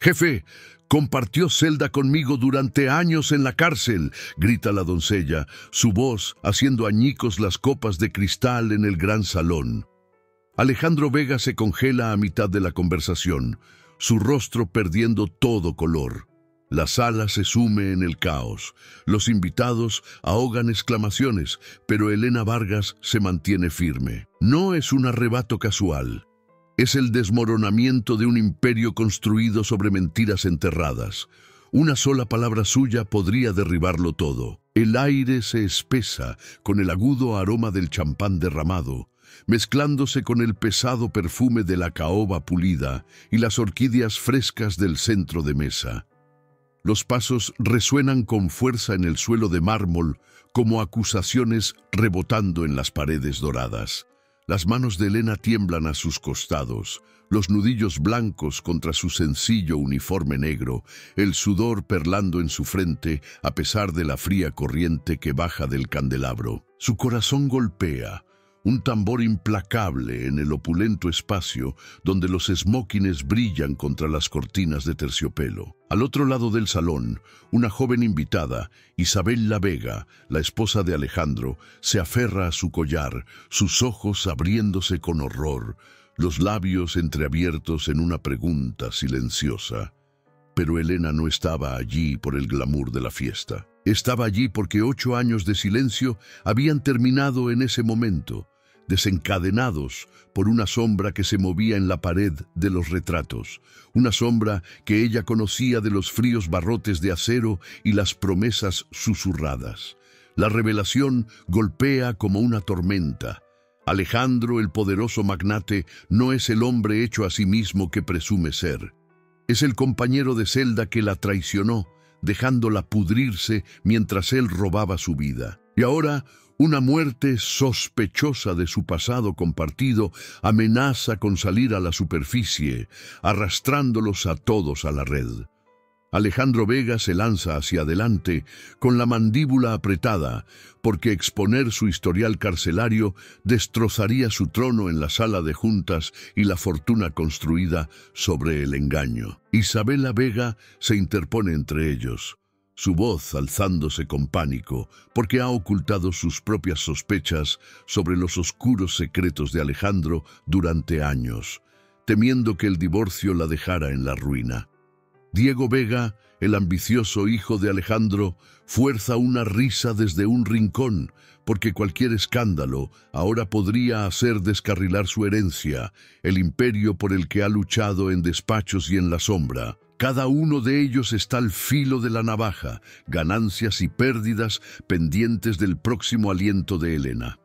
«Jefe, compartió celda conmigo durante años en la cárcel», grita la doncella, su voz haciendo añicos las copas de cristal en el gran salón. Alejandro Vega se congela a mitad de la conversación, su rostro perdiendo todo color. La sala se sume en el caos. Los invitados ahogan exclamaciones, pero Elena Vargas se mantiene firme. No es un arrebato casual. Es el desmoronamiento de un imperio construido sobre mentiras enterradas. Una sola palabra suya podría derribarlo todo. El aire se espesa con el agudo aroma del champán derramado, mezclándose con el pesado perfume de la caoba pulida y las orquídeas frescas del centro de mesa. Los pasos resuenan con fuerza en el suelo de mármol, como acusaciones rebotando en las paredes doradas. Las manos de Elena tiemblan a sus costados, los nudillos blancos contra su sencillo uniforme negro, el sudor perlando en su frente a pesar de la fría corriente que baja del candelabro. Su corazón golpea, un tambor implacable en el opulento espacio donde los esmóquines brillan contra las cortinas de terciopelo. Al otro lado del salón, una joven invitada, Isabel La Vega, la esposa de Alejandro, se aferra a su collar, sus ojos abriéndose con horror, los labios entreabiertos en una pregunta silenciosa. Pero Elena no estaba allí por el glamour de la fiesta. Estaba allí porque 8 años de silencio habían terminado en ese momento, desencadenados por una sombra que se movía en la pared de los retratos, una sombra que ella conocía de los fríos barrotes de acero y las promesas susurradas. La revelación golpea como una tormenta. Alejandro, el poderoso magnate, no es el hombre hecho a sí mismo que presume ser. Es el compañero de celda que la traicionó, dejándola pudrirse mientras él robaba su vida. Y ahora, una muerte sospechosa de su pasado compartido amenaza con salir a la superficie, arrastrándolos a todos a la red. Alejandro Vega se lanza hacia adelante con la mandíbula apretada, porque exponer su historial carcelario destrozaría su trono en la sala de juntas y la fortuna construida sobre el engaño. Isabel Vega se interpone entre ellos, su voz alzándose con pánico, porque ha ocultado sus propias sospechas sobre los oscuros secretos de Alejandro durante años, temiendo que el divorcio la dejara en la ruina. Diego Vega, el ambicioso hijo de Alejandro, fuerza una risa desde un rincón, porque cualquier escándalo ahora podría hacer descarrilar su herencia, el imperio por el que ha luchado en despachos y en la sombra. Cada uno de ellos está al filo de la navaja, ganancias y pérdidas pendientes del próximo aliento de Elena.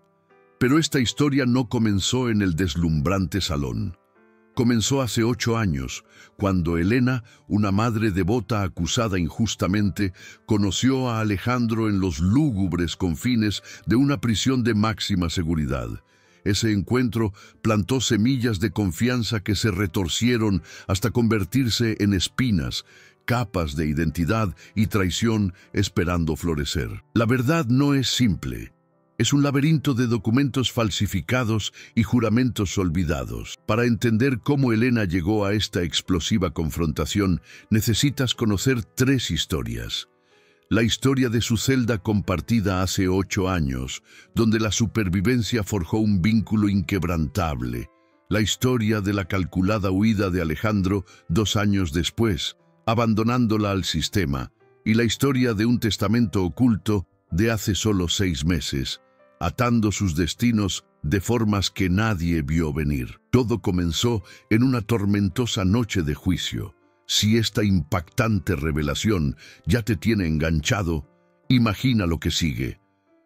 Pero esta historia no comenzó en el deslumbrante salón. Comenzó hace 8 años, cuando Elena, una madre devota acusada injustamente, conoció a Alejandro en los lúgubres confines de una prisión de máxima seguridad. Ese encuentro plantó semillas de confianza que se retorcieron hasta convertirse en espinas, capas de identidad y traición esperando florecer. La verdad no es simple. Es un laberinto de documentos falsificados y juramentos olvidados. Para entender cómo Elena llegó a esta explosiva confrontación, necesitas conocer 3 historias. La historia de su celda compartida hace 8 años, donde la supervivencia forjó un vínculo inquebrantable. La historia de la calculada huida de Alejandro 2 años después, abandonándola al sistema, y la historia de un testamento oculto de hace solo 6 meses, atando sus destinos de formas que nadie vio venir. Todo comenzó en una tormentosa noche de juicio. Si esta impactante revelación ya te tiene enganchado, imagina lo que sigue.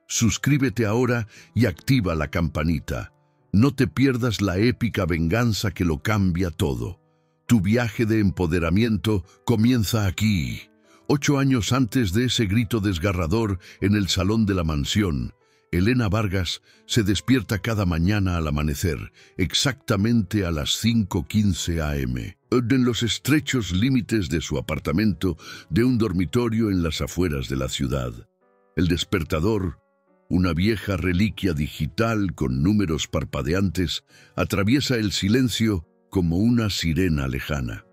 Suscríbete ahora y activa la campanita. No te pierdas la épica venganza que lo cambia todo. Tu viaje de empoderamiento comienza aquí. 8 años antes de ese grito desgarrador en el salón de la mansión, Elena Vargas se despierta cada mañana al amanecer, exactamente a las 5:15 am, en los estrechos límites de su apartamento de un dormitorio en las afueras de la ciudad. El despertador, una vieja reliquia digital con números parpadeantes, atraviesa el silencio como una sirena lejana.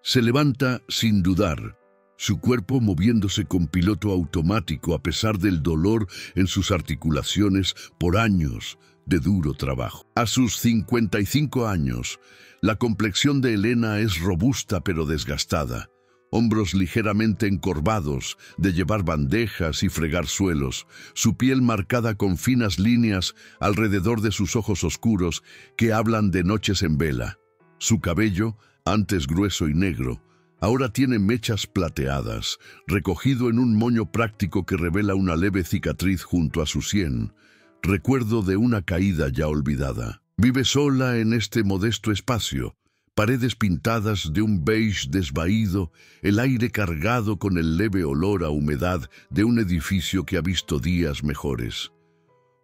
Se levanta sin dudar, su cuerpo moviéndose con piloto automático a pesar del dolor en sus articulaciones por años de duro trabajo. A sus 55 años, la complexión de Elena es robusta pero desgastada. Hombros ligeramente encorvados de llevar bandejas y fregar suelos, su piel marcada con finas líneas alrededor de sus ojos oscuros que hablan de noches en vela. Su cabello, antes grueso y negro, ahora tiene mechas plateadas, recogido en un moño práctico que revela una leve cicatriz junto a su sien, recuerdo de una caída ya olvidada. Vive sola en este modesto espacio, paredes pintadas de un beige desvaído, el aire cargado con el leve olor a humedad de un edificio que ha visto días mejores.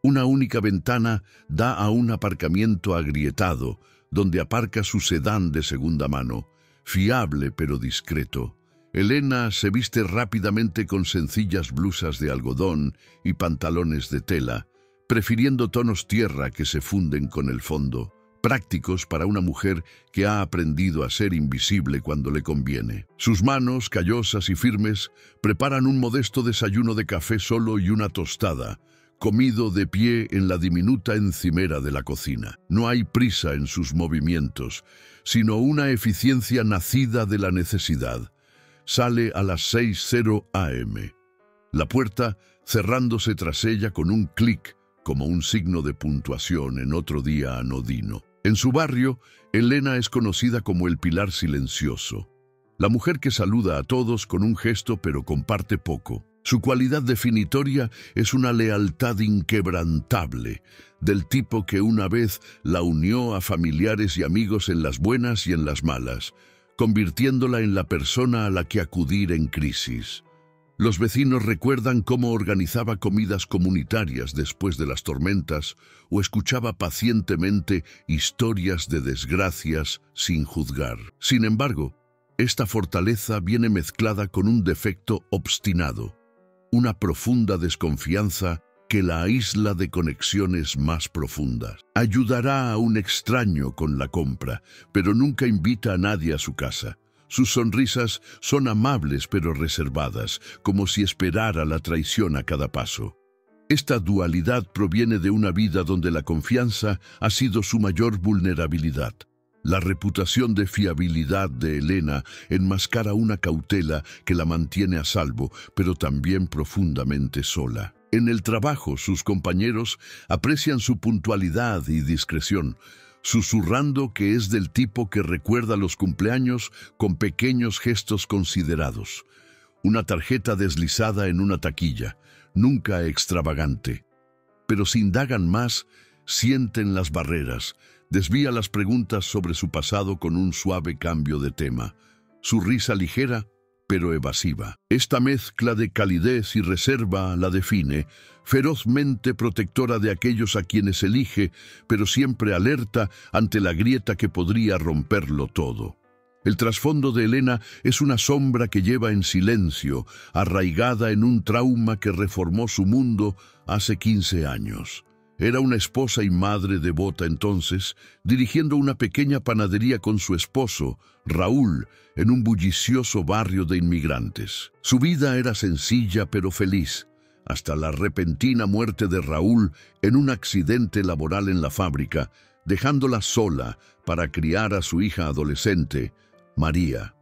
Una única ventana da a un aparcamiento agrietado, donde aparca su sedán de segunda mano, fiable pero discreto. Elena se viste rápidamente con sencillas blusas de algodón y pantalones de tela, prefiriendo tonos tierra que se funden con el fondo, prácticos para una mujer que ha aprendido a ser invisible cuando le conviene. Sus manos, callosas y firmes, preparan un modesto desayuno de café solo y una tostada, comido de pie en la diminuta encimera de la cocina. No hay prisa en sus movimientos, sino una eficiencia nacida de la necesidad. Sale a las 6:00 am. La puerta cerrándose tras ella con un clic, como un signo de puntuación en otro día anodino. En su barrio, Elena es conocida como el pilar silencioso, la mujer que saluda a todos con un gesto pero comparte poco. Su cualidad definitoria es una lealtad inquebrantable, del tipo que una vez la unió a familiares y amigos en las buenas y en las malas, convirtiéndola en la persona a la que acudir en crisis. Los vecinos recuerdan cómo organizaba comidas comunitarias después de las tormentas o escuchaba pacientemente historias de desgracias sin juzgar. Sin embargo, esta fortaleza viene mezclada con un defecto obstinado, una profunda desconfianza que la aísla de conexiones más profundas. Ayudará a un extraño con la compra, pero nunca invita a nadie a su casa. Sus sonrisas son amables pero reservadas, como si esperara la traición a cada paso. Esta dualidad proviene de una vida donde la confianza ha sido su mayor vulnerabilidad. La reputación de fiabilidad de Elena enmascara una cautela que la mantiene a salvo, pero también profundamente sola. En el trabajo, sus compañeros aprecian su puntualidad y discreción, susurrando que es del tipo que recuerda los cumpleaños con pequeños gestos considerados. Una tarjeta deslizada en una taquilla, nunca extravagante. Pero si indagan más, sienten las barreras, desvía las preguntas sobre su pasado con un suave cambio de tema. Su risa ligera, pero evasiva. Esta mezcla de calidez y reserva la define, ferozmente protectora de aquellos a quienes elige, pero siempre alerta ante la grieta que podría romperlo todo. El trasfondo de Elena es una sombra que lleva en silencio, arraigada en un trauma que reformó su mundo hace 15 años. Era una esposa y madre devota entonces, dirigiendo una pequeña panadería con su esposo, Raúl, en un bullicioso barrio de inmigrantes. Su vida era sencilla pero feliz, hasta la repentina muerte de Raúl en un accidente laboral en la fábrica, dejándola sola para criar a su hija adolescente, María.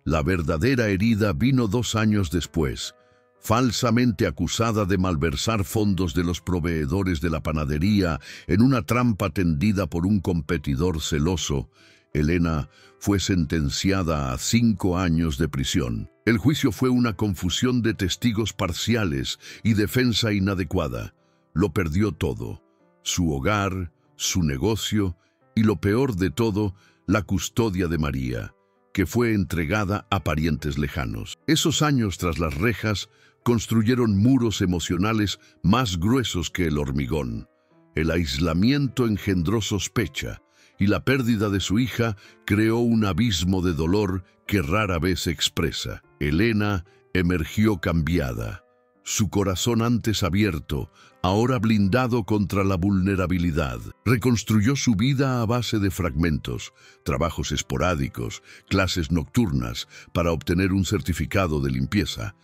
La verdadera herida vino 2 años después. Falsamente acusada de malversar fondos de los proveedores de la panadería en una trampa tendida por un competidor celoso, Elena fue sentenciada a 5 años de prisión. El juicio fue una confusión de testigos parciales y defensa inadecuada. Lo perdió todo: su hogar, su negocio y, lo peor de todo, la custodia de María, que fue entregada a parientes lejanos. Esos años tras las rejas construyeron muros emocionales más gruesos que el hormigón. El aislamiento engendró sospecha, y la pérdida de su hija creó un abismo de dolor que rara vez expresa. Elena emergió cambiada, Su corazón antes abierto, ahora blindado contra la vulnerabilidad. Reconstruyó su vida a base de fragmentos, trabajos esporádicos, clases nocturnas para obtener un certificado de limpieza.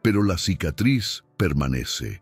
Pero la cicatriz permanece.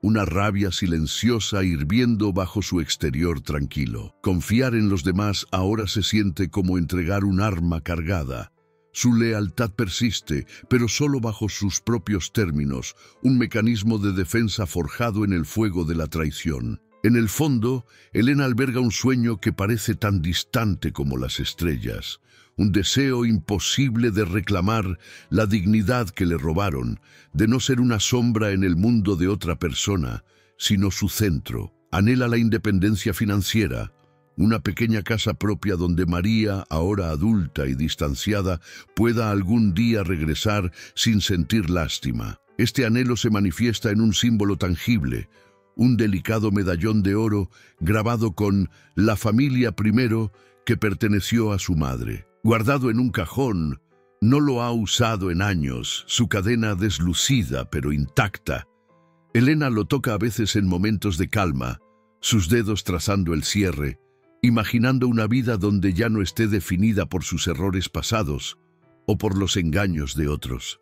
Una rabia silenciosa hirviendo bajo su exterior tranquilo. Confiar en los demás ahora se siente como entregar un arma cargada. Su lealtad persiste, pero solo bajo sus propios términos, un mecanismo de defensa forjado en el fuego de la traición. En el fondo, Elena alberga un sueño que parece tan distante como las estrellas, un deseo imposible de reclamar la dignidad que le robaron, de no ser una sombra en el mundo de otra persona, sino su centro. Anhela la independencia financiera, una pequeña casa propia donde María, ahora adulta y distanciada, pueda algún día regresar sin sentir lástima. Este anhelo se manifiesta en un símbolo tangible, un delicado medallón de oro grabado con «La familia primero» que perteneció a su madre. Guardado en un cajón, no lo ha usado en años, su cadena deslucida pero intacta. Elena lo toca a veces en momentos de calma, sus dedos trazando el cierre, imaginando una vida donde ya no esté definida por sus errores pasados o por los engaños de otros.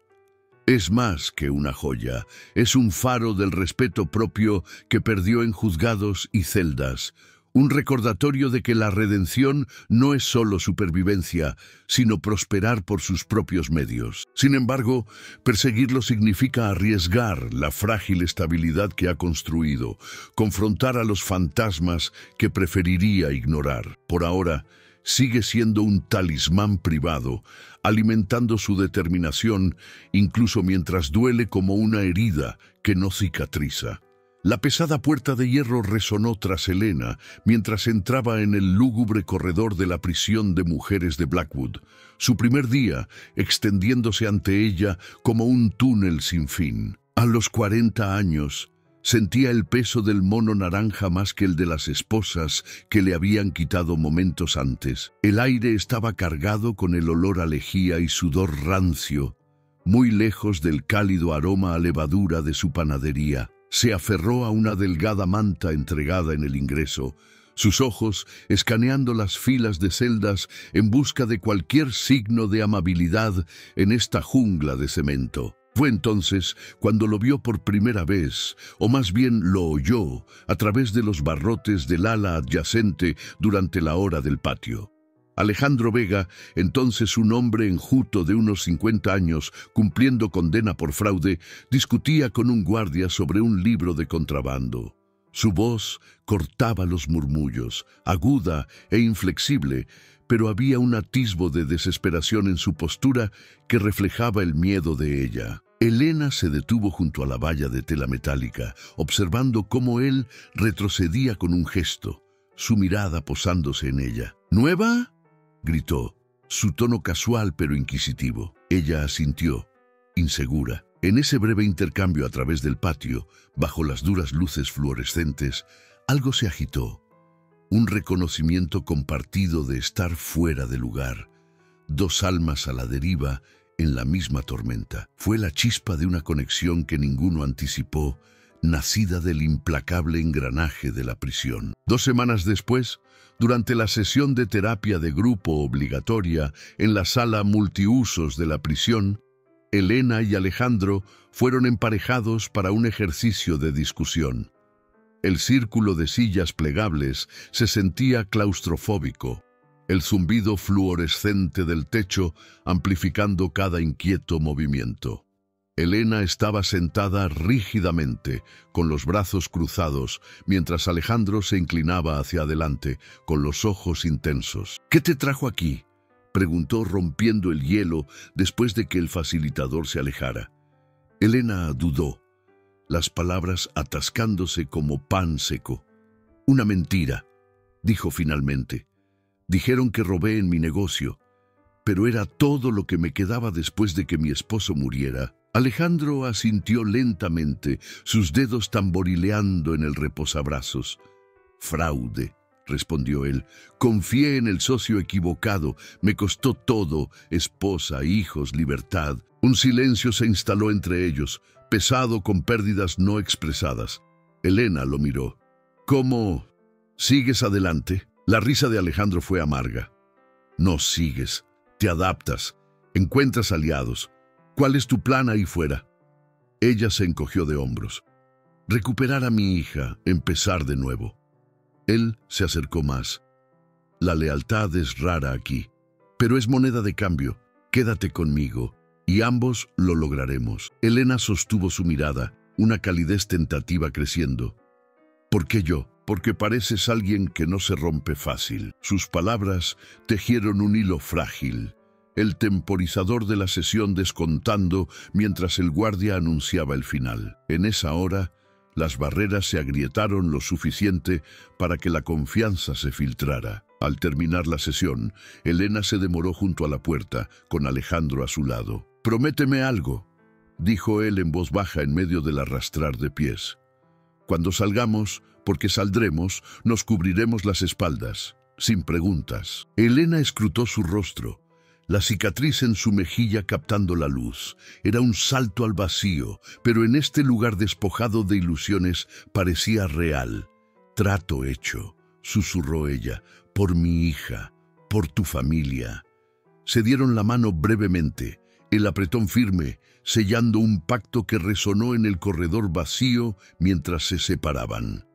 Es más que una joya, es un faro del respeto propio que perdió en juzgados y celdas, un recordatorio de que la redención no es solo supervivencia, sino prosperar por sus propios medios. Sin embargo, perseguirlo significa arriesgar la frágil estabilidad que ha construido, confrontar a los fantasmas que preferiría ignorar. Por ahora, sigue siendo un talismán privado, alimentando su determinación, incluso mientras duele como una herida que no cicatriza. La pesada puerta de hierro resonó tras Elena mientras entraba en el lúgubre corredor de la prisión de mujeres de Blackwood, su primer día extendiéndose ante ella como un túnel sin fin. A los 40 años, sentía el peso del mono naranja más que el de las esposas que le habían quitado momentos antes. El aire estaba cargado con el olor a lejía y sudor rancio, muy lejos del cálido aroma a levadura de su panadería. Se aferró a una delgada manta entregada en el ingreso, sus ojos escaneando las filas de celdas en busca de cualquier signo de amabilidad en esta jungla de cemento. Fue entonces cuando lo vio por primera vez, o más bien lo oyó, a través de los barrotes del ala adyacente durante la hora del patio. Alejandro Vega, entonces un hombre enjuto de unos 50 años, cumpliendo condena por fraude, discutía con un guardia sobre un libro de contrabando. Su voz cortaba los murmullos, aguda e inflexible, pero había un atisbo de desesperación en su postura que reflejaba el miedo de ella. Elena se detuvo junto a la valla de tela metálica, observando cómo él retrocedía con un gesto, su mirada posándose en ella. «¿Nueva?», gritó, su tono casual pero inquisitivo. Ella asintió, insegura. En ese breve intercambio a través del patio, bajo las duras luces fluorescentes, algo se agitó. Un reconocimiento compartido de estar fuera de lugar. Dos almas a la deriva en la misma tormenta. Fue la chispa de una conexión que ninguno anticipó, nacida del implacable engranaje de la prisión. 2 semanas después, durante la sesión de terapia de grupo obligatoria en la sala multiusos de la prisión, Elena y Alejandro fueron emparejados para un ejercicio de discusión. El círculo de sillas plegables se sentía claustrofóbico, el zumbido fluorescente del techo amplificando cada inquieto movimiento. Elena estaba sentada rígidamente, con los brazos cruzados, mientras Alejandro se inclinaba hacia adelante, con los ojos intensos. «¿Qué te trajo aquí?», preguntó rompiendo el hielo después de que el facilitador se alejara. Elena dudó, las palabras atascándose como pan seco. «Una mentira», dijo finalmente. «Dijeron que robé en mi negocio, pero era todo lo que me quedaba después de que mi esposo muriera». Alejandro asintió lentamente, sus dedos tamborileando en el reposabrazos. «Fraude», respondió él. «Confié en el socio equivocado. Me costó todo: esposa, hijos, libertad». Un silencio se instaló entre ellos, pesado con pérdidas no expresadas. Elena lo miró. ¿Cómo? ¿Sigues adelante? La risa de Alejandro fue amarga. No sigues, te adaptas, encuentras aliados. ¿Cuál es tu plan ahí fuera? Ella se encogió de hombros. Recuperar a mi hija, empezar de nuevo. Él se acercó más. La lealtad es rara aquí, pero es moneda de cambio. Quédate conmigo, y ambos lo lograremos. Elena sostuvo su mirada, una calidez tentativa creciendo. ¿Por qué yo? Porque pareces alguien que no se rompe fácil. Sus palabras tejieron un hilo frágil. El temporizador de la sesión descontando mientras el guardia anunciaba el final. En esa hora, las barreras se agrietaron lo suficiente para que la confianza se filtrara. Al terminar la sesión, Elena se demoró junto a la puerta, con Alejandro a su lado. «Prométeme algo», dijo él en voz baja en medio del arrastrar de pies. «Cuando salgamos, porque saldremos, nos cubriremos las espaldas, sin preguntas». Elena escrutó su rostro. La cicatriz en su mejilla captando la luz. Era un salto al vacío, pero en este lugar despojado de ilusiones parecía real. «Trato hecho», susurró ella, «por mi hija, por tu familia». Se dieron la mano brevemente, el apretón firme, sellando un pacto que resonó en el corredor vacío mientras se separaban.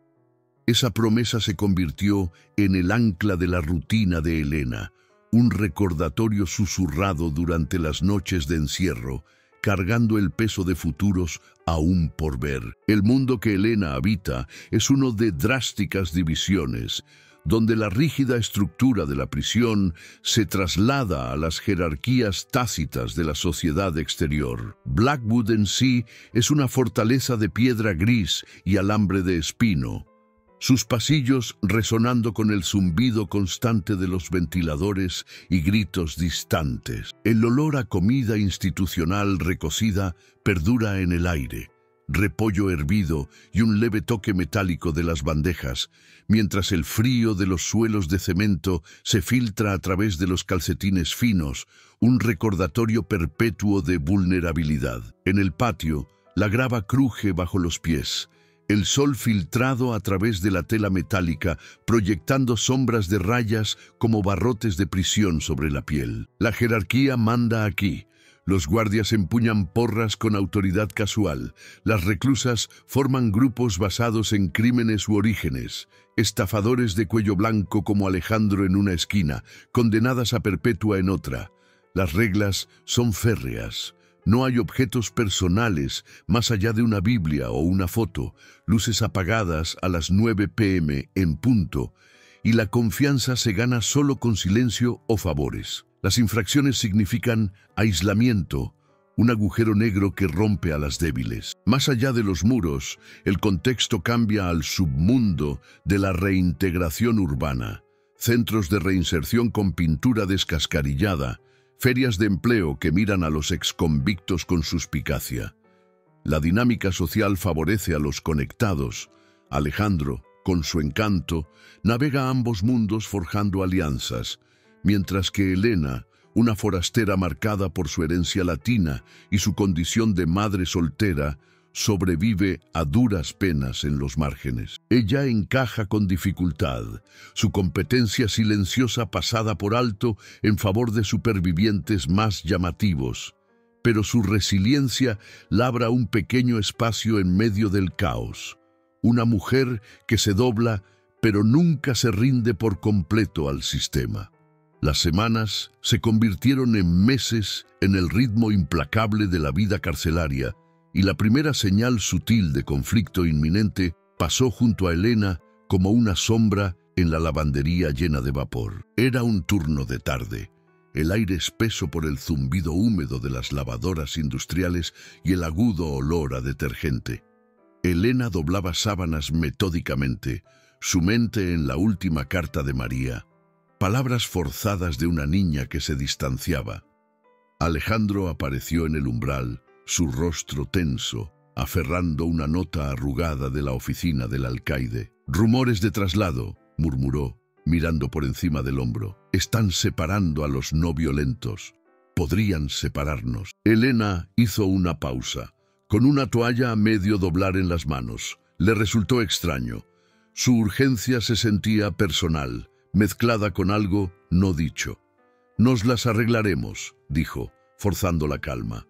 Esa promesa se convirtió en el ancla de la rutina de Elena, un recordatorio susurrado durante las noches de encierro, cargando el peso de futuros aún por ver. El mundo que Elena habita es uno de drásticas divisiones, donde la rígida estructura de la prisión se traslada a las jerarquías tácitas de la sociedad exterior. Blackwood en sí es una fortaleza de piedra gris y alambre de espino, sus pasillos resonando con el zumbido constante de los ventiladores y gritos distantes. El olor a comida institucional recocida perdura en el aire, repollo hervido y un leve toque metálico de las bandejas, mientras el frío de los suelos de cemento se filtra a través de los calcetines finos, un recordatorio perpetuo de vulnerabilidad. En el patio, la grava cruje bajo los pies, el sol filtrado a través de la tela metálica, proyectando sombras de rayas como barrotes de prisión sobre la piel. La jerarquía manda aquí. Los guardias empuñan porras con autoridad casual. Las reclusas forman grupos basados en crímenes u orígenes. Estafadores de cuello blanco como Alejandro en una esquina, condenadas a perpetua en otra. Las reglas son férreas. No hay objetos personales más allá de una Biblia o una foto, luces apagadas a las 9 p.m. en punto, y la confianza se gana solo con silencio o favores. Las infracciones significan aislamiento, un agujero negro que rompe a las débiles. Más allá de los muros, el contexto cambia al submundo de la reintegración urbana, centros de reinserción con pintura descascarillada, ferias de empleo que miran a los exconvictos con suspicacia. La dinámica social favorece a los conectados. Alejandro, con su encanto, navega ambos mundos forjando alianzas, mientras que Elena, una forastera marcada por su herencia latina y su condición de madre soltera, sobrevive a duras penas en los márgenes. Ella encaja con dificultad, su competencia silenciosa pasada por alto en favor de supervivientes más llamativos, pero su resiliencia labra un pequeño espacio en medio del caos. Una mujer que se dobla, pero nunca se rinde por completo al sistema. Las semanas se convirtieron en meses en el ritmo implacable de la vida carcelaria, y la primera señal sutil de conflicto inminente pasó junto a Elena como una sombra en la lavandería llena de vapor. Era un turno de tarde, el aire espeso por el zumbido húmedo de las lavadoras industriales y el agudo olor a detergente. Elena doblaba sábanas metódicamente, su mente en la última carta de María, palabras forzadas de una niña que se distanciaba. Alejandro apareció en el umbral, su rostro tenso, aferrando una nota arrugada de la oficina del alcaide. «Rumores de traslado», murmuró, mirando por encima del hombro. «Están separando a los no violentos. Podrían separarnos». Elena hizo una pausa, con una toalla a medio doblar en las manos. Le resultó extraño. Su urgencia se sentía personal, mezclada con algo no dicho. «Nos las arreglaremos», dijo, forzando la calma.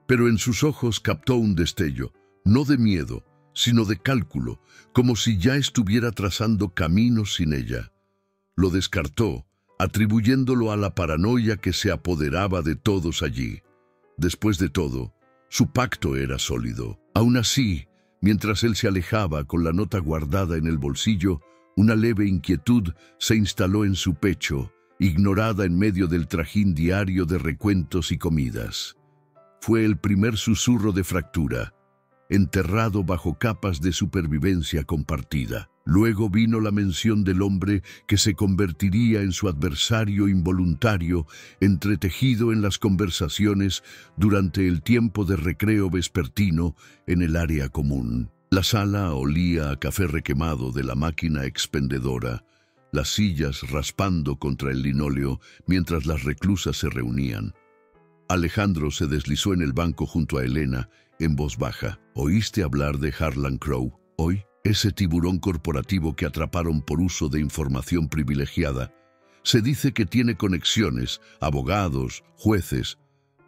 Pero en sus ojos captó un destello, no de miedo, sino de cálculo, como si ya estuviera trazando caminos sin ella. Lo descartó, atribuyéndolo a la paranoia que se apoderaba de todos allí. Después de todo, su pacto era sólido. Aún así, mientras él se alejaba con la nota guardada en el bolsillo, una leve inquietud se instaló en su pecho, ignorada en medio del trajín diario de recuentos y comidas. Fue el primer susurro de fractura, enterrado bajo capas de supervivencia compartida. Luego vino la mención del hombre que se convertiría en su adversario involuntario, entretejido en las conversaciones durante el tiempo de recreo vespertino en el área común. La sala olía a café requemado de la máquina expendedora, las sillas raspando contra el linóleo mientras las reclusas se reunían. Alejandro se deslizó en el banco junto a Elena, en voz baja. «¿Oíste hablar de Harlan Crowe hoy? Ese tiburón corporativo que atraparon por uso de información privilegiada. Se dice que tiene conexiones, abogados, jueces.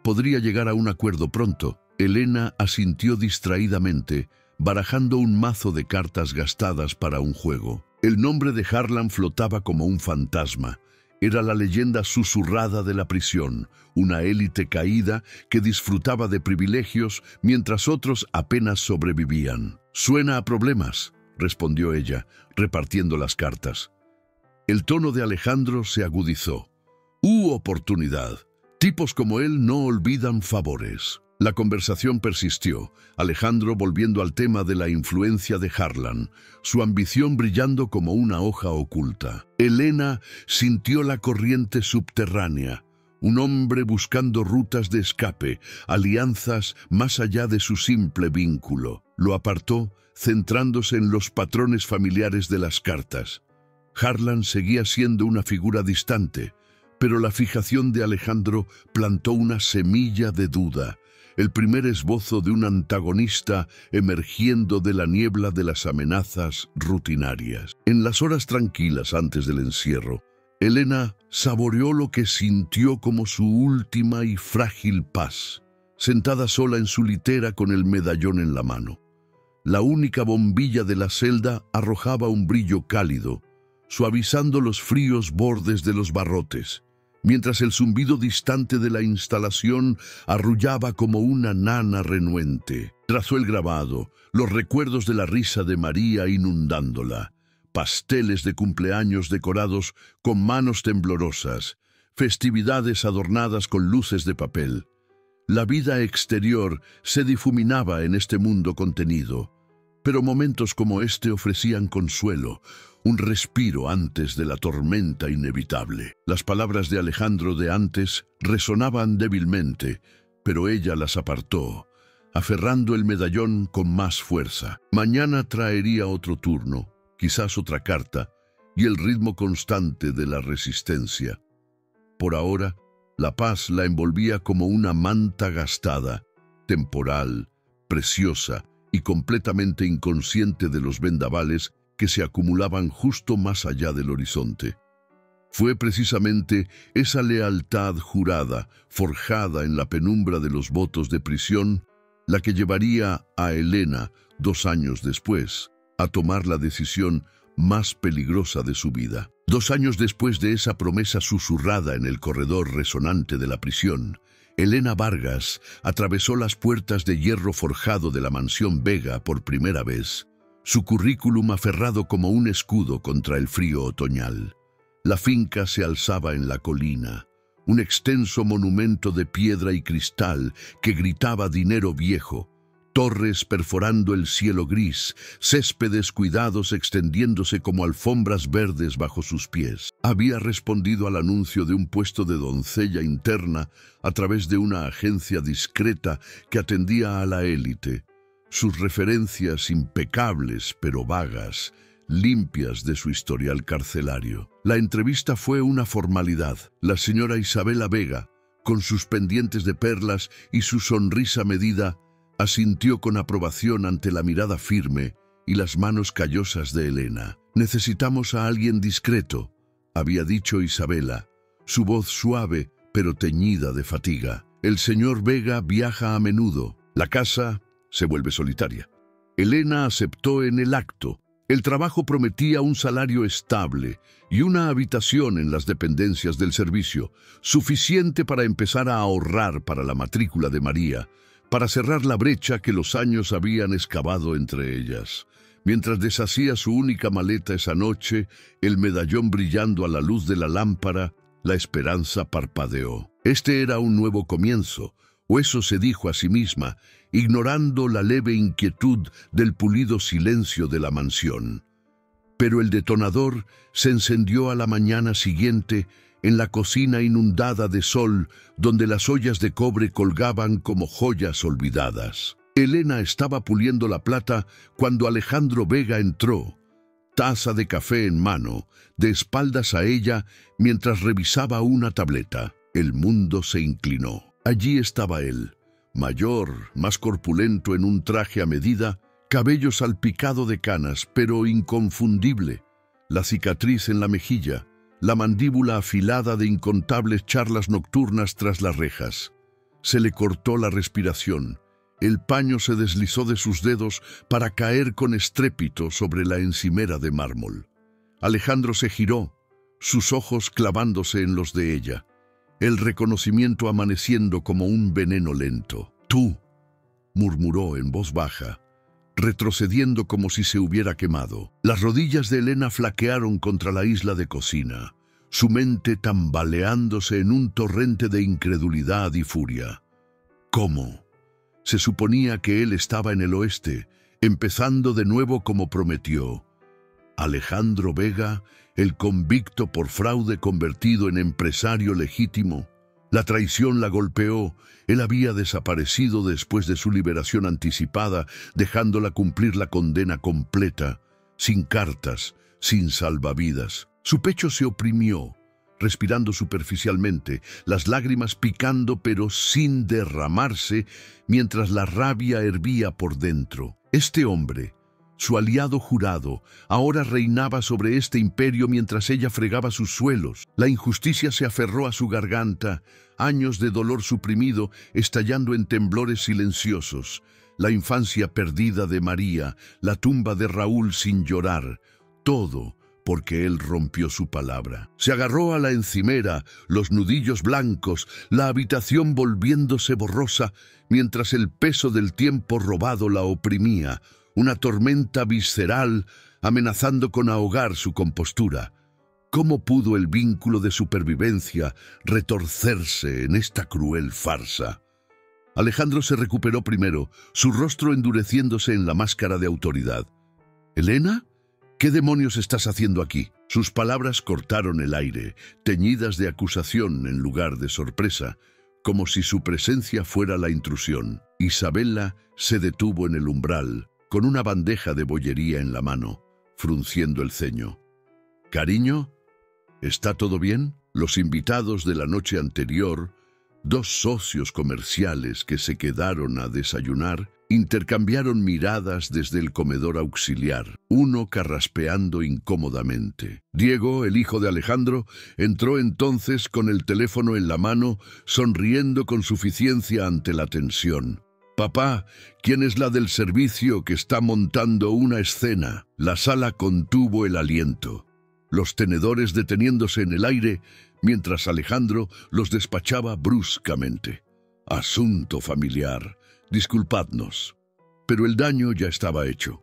Podría llegar a un acuerdo pronto». Elena asintió distraídamente, barajando un mazo de cartas gastadas para un juego. El nombre de Harlan flotaba como un fantasma. Era la leyenda susurrada de la prisión, una élite caída que disfrutaba de privilegios mientras otros apenas sobrevivían. «Suena a problemas», respondió ella, repartiendo las cartas. El tono de Alejandro se agudizó. «Oportunidad. Tipos como él no olvidan favores». La conversación persistió, Alejandro volviendo al tema de la influencia de Harlan, su ambición brillando como una hoja oculta. Elena sintió la corriente subterránea, un hombre buscando rutas de escape, alianzas más allá de su simple vínculo. Lo apartó, centrándose en los patrones familiares de las cartas. Harlan seguía siendo una figura distante, pero la fijación de Alejandro plantó una semilla de duda, el primer esbozo de un antagonista emergiendo de la niebla de las amenazas rutinarias. En las horas tranquilas antes del encierro, Elena saboreó lo que sintió como su última y frágil paz, sentada sola en su litera con el medallón en la mano. La única bombilla de la celda arrojaba un brillo cálido, suavizando los fríos bordes de los barrotes, mientras el zumbido distante de la instalación arrullaba como una nana renuente. Trazó el grabado, los recuerdos de la risa de María inundándola, pasteles de cumpleaños decorados con manos temblorosas, festividades adornadas con luces de papel. La vida exterior se difuminaba en este mundo contenido, pero momentos como este ofrecían consuelo, un respiro antes de la tormenta inevitable. Las palabras de Alejandro de antes resonaban débilmente, pero ella las apartó, aferrando el medallón con más fuerza. Mañana traería otro turno, quizás otra carta, y el ritmo constante de la resistencia. Por ahora, la paz la envolvía como una manta gastada, temporal, preciosa y completamente inconsciente de los vendavales que se acumulaban justo más allá del horizonte. Fue precisamente esa lealtad jurada, forjada en la penumbra de los votos de prisión, la que llevaría a Elena, 2 años después, a tomar la decisión más peligrosa de su vida. 2 años después de esa promesa susurrada en el corredor resonante de la prisión, Elena Vargas atravesó las puertas de hierro forjado de la mansión Vega por primera vez, su currículum aferrado como un escudo contra el frío otoñal. La finca se alzaba en la colina, un extenso monumento de piedra y cristal que gritaba dinero viejo, torres perforando el cielo gris, céspedes cuidados extendiéndose como alfombras verdes bajo sus pies. Había respondido al anuncio de un puesto de doncella interna a través de una agencia discreta que atendía a la élite. Sus referencias impecables pero vagas, limpias de su historial carcelario. La entrevista fue una formalidad. La señora Isabela Vega, con sus pendientes de perlas y su sonrisa medida, Asintió con aprobación ante la mirada firme y las manos callosas de Elena. «Necesitamos a alguien discreto», había dicho Isabela, su voz suave pero teñida de fatiga. «El señor Vega viaja a menudo. La casa se vuelve solitaria». Elena aceptó en el acto. El trabajo prometía un salario estable y una habitación en las dependencias del servicio, suficiente para empezar a ahorrar para la matrícula de María, para cerrar la brecha que los años habían excavado entre ellas. Mientras deshacía su única maleta esa noche, el medallón brillando a la luz de la lámpara, la esperanza parpadeó. Este era un nuevo comienzo, o eso se dijo a sí misma, ignorando la leve inquietud del pulido silencio de la mansión. Pero el detonador se encendió a la mañana siguiente en la cocina inundada de sol, donde las ollas de cobre colgaban como joyas olvidadas. Elena estaba puliendo la plata cuando Alejandro Vega entró, taza de café en mano, de espaldas a ella, mientras revisaba una tableta. El mundo se inclinó. Allí estaba él, mayor, más corpulento en un traje a medida, cabello salpicado de canas, pero inconfundible, la cicatriz en la mejilla, la mandíbula afilada de incontables charlas nocturnas tras las rejas. Se le cortó la respiración. El paño se deslizó de sus dedos para caer con estrépito sobre la encimera de mármol. Alejandro se giró, sus ojos clavándose en los de ella, el reconocimiento amaneciendo como un veneno lento. «Tú», murmuró en voz baja, retrocediendo como si se hubiera quemado. Las rodillas de Elena flaquearon contra la isla de cocina, su mente tambaleándose en un torrente de incredulidad y furia. ¿Cómo? Se suponía que él estaba en el oeste, empezando de nuevo como prometió. Alejandro Vega, el convicto por fraude convertido en empresario legítimo. La traición la golpeó. Él había desaparecido después de su liberación anticipada, dejándola cumplir la condena completa, sin cartas, sin salvavidas. Su pecho se oprimió, respirando superficialmente, las lágrimas picando pero sin derramarse, mientras la rabia hervía por dentro. Este hombre, su aliado jurado, ahora reinaba sobre este imperio mientras ella fregaba sus suelos. La injusticia se aferró a su garganta, años de dolor suprimido estallando en temblores silenciosos. La infancia perdida de María, la tumba de Raúl sin llorar, todo porque él rompió su palabra. Se agarró a la encimera, los nudillos blancos, la habitación volviéndose borrosa, mientras el peso del tiempo robado la oprimía, una tormenta visceral amenazando con ahogar su compostura. ¿Cómo pudo el vínculo de supervivencia retorcerse en esta cruel farsa? Alejandro se recuperó primero, su rostro endureciéndose en la máscara de autoridad. «¿Elena? ¿Qué demonios estás haciendo aquí?». Sus palabras cortaron el aire, teñidas de acusación en lugar de sorpresa, como si su presencia fuera la intrusión. Isabela se detuvo en el umbral, con una bandeja de bollería en la mano, frunciendo el ceño. «Cariño, ¿está todo bien?». Los invitados de la noche anterior, dos socios comerciales que se quedaron a desayunar, intercambiaron miradas desde el comedor auxiliar, uno carraspeando incómodamente. Diego, el hijo de Alejandro, entró entonces con el teléfono en la mano, sonriendo con suficiencia ante la tensión. «Papá, ¿quién es la del servicio que está montando una escena?». La sala contuvo el aliento, los tenedores deteniéndose en el aire, mientras Alejandro los despachaba bruscamente. «Asunto familiar. Disculpadnos». Pero el daño ya estaba hecho.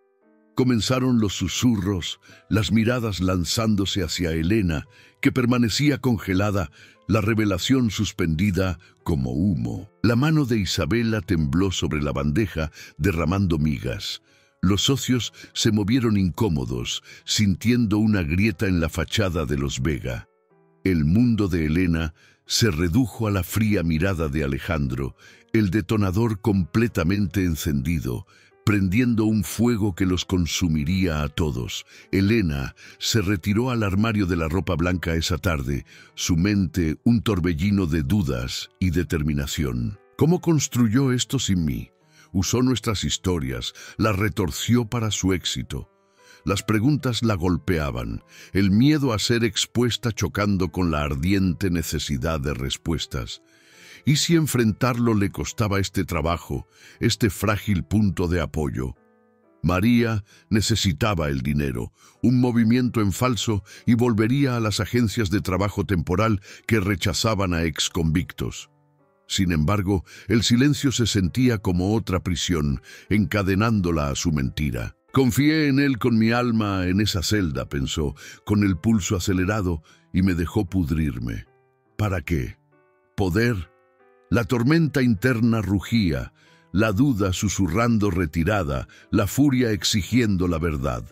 Comenzaron los susurros, las miradas lanzándose hacia Elena, que permanecía congelada, la revelación suspendida como humo. La mano de Isabela tembló sobre la bandeja, derramando migas. Los socios se movieron incómodos, sintiendo una grieta en la fachada de los Vega. El mundo de Elena se redujo a la fría mirada de Alejandro, el detonador completamente encendido, prendiendo un fuego que los consumiría a todos. Elena se retiró al armario de la ropa blanca esa tarde, su mente un torbellino de dudas y determinación. «¿Cómo construyó esto sin mí? Usó nuestras historias, las retorció para su éxito. Las preguntas la golpeaban, el miedo a ser expuesta chocando con la ardiente necesidad de respuestas. ¿Y si enfrentarlo le costaba este trabajo, este frágil punto de apoyo? María necesitaba el dinero, un movimiento en falso y volvería a las agencias de trabajo temporal que rechazaban a exconvictos. Sin embargo, el silencio se sentía como otra prisión, encadenándola a su mentira. Confié en él con mi alma en esa celda, pensó, con el pulso acelerado, y me dejó pudrirme. ¿Para qué? ¿Poder? La tormenta interna rugía, la duda susurrando retirada, la furia exigiendo la verdad.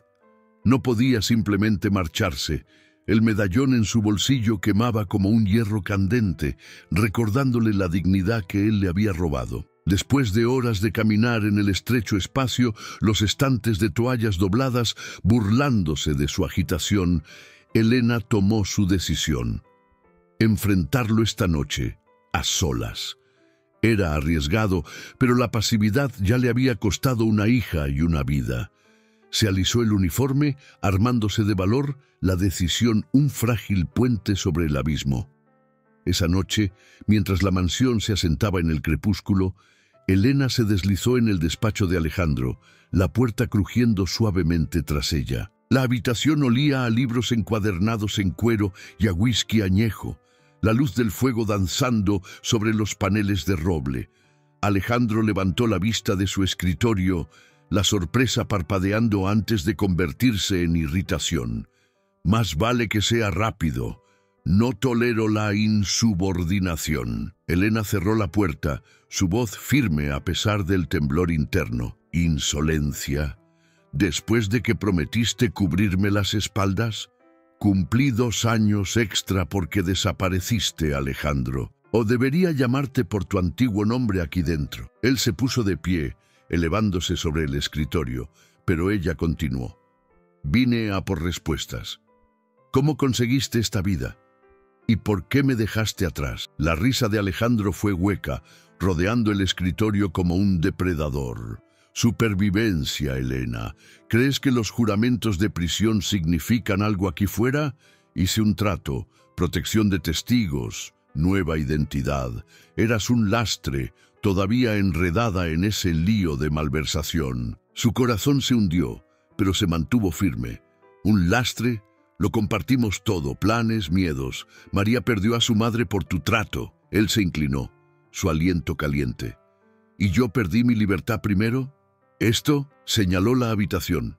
No podía simplemente marcharse. El medallón en su bolsillo quemaba como un hierro candente, recordándole la dignidad que él le había robado. Después de horas de caminar en el estrecho espacio, los estantes de toallas dobladas, burlándose de su agitación, Elena tomó su decisión. Enfrentarlo esta noche, a solas. Era arriesgado, pero la pasividad ya le había costado una hija y una vida. Se alisó el uniforme, armándose de valor, la decisión un frágil puente sobre el abismo. Esa noche, mientras la mansión se asentaba en el crepúsculo, Elena se deslizó en el despacho de Alejandro, la puerta crujiendo suavemente tras ella. La habitación olía a libros encuadernados en cuero y a whisky añejo, la luz del fuego danzando sobre los paneles de roble. Alejandro levantó la vista de su escritorio, la sorpresa parpadeando antes de convertirse en irritación. Más vale que sea rápido. No tolero la insubordinación. Elena cerró la puerta, su voz firme a pesar del temblor interno. Insolencia. Después de que prometiste cubrirme las espaldas, cumplí 2 años extra porque desapareciste, Alejandro. O debería llamarte por tu antiguo nombre aquí dentro. Él se puso de pie, elevándose sobre el escritorio, pero ella continuó. Vine a por respuestas. ¿Cómo conseguiste esta vida? ¿Y por qué me dejaste atrás? La risa de Alejandro fue hueca, rodeando el escritorio como un depredador. Supervivencia, Elena. ¿Crees que los juramentos de prisión significan algo aquí fuera? Hice un trato, protección de testigos, nueva identidad. Eras un lastre, todavía enredada en ese lío de malversación. Su corazón se hundió, pero se mantuvo firme. ¿Un lastre? Lo compartimos todo, planes, miedos. María perdió a su madre por tu trato. Él se inclinó, su aliento caliente. ¿Y yo perdí mi libertad primero? Esto, señaló la habitación,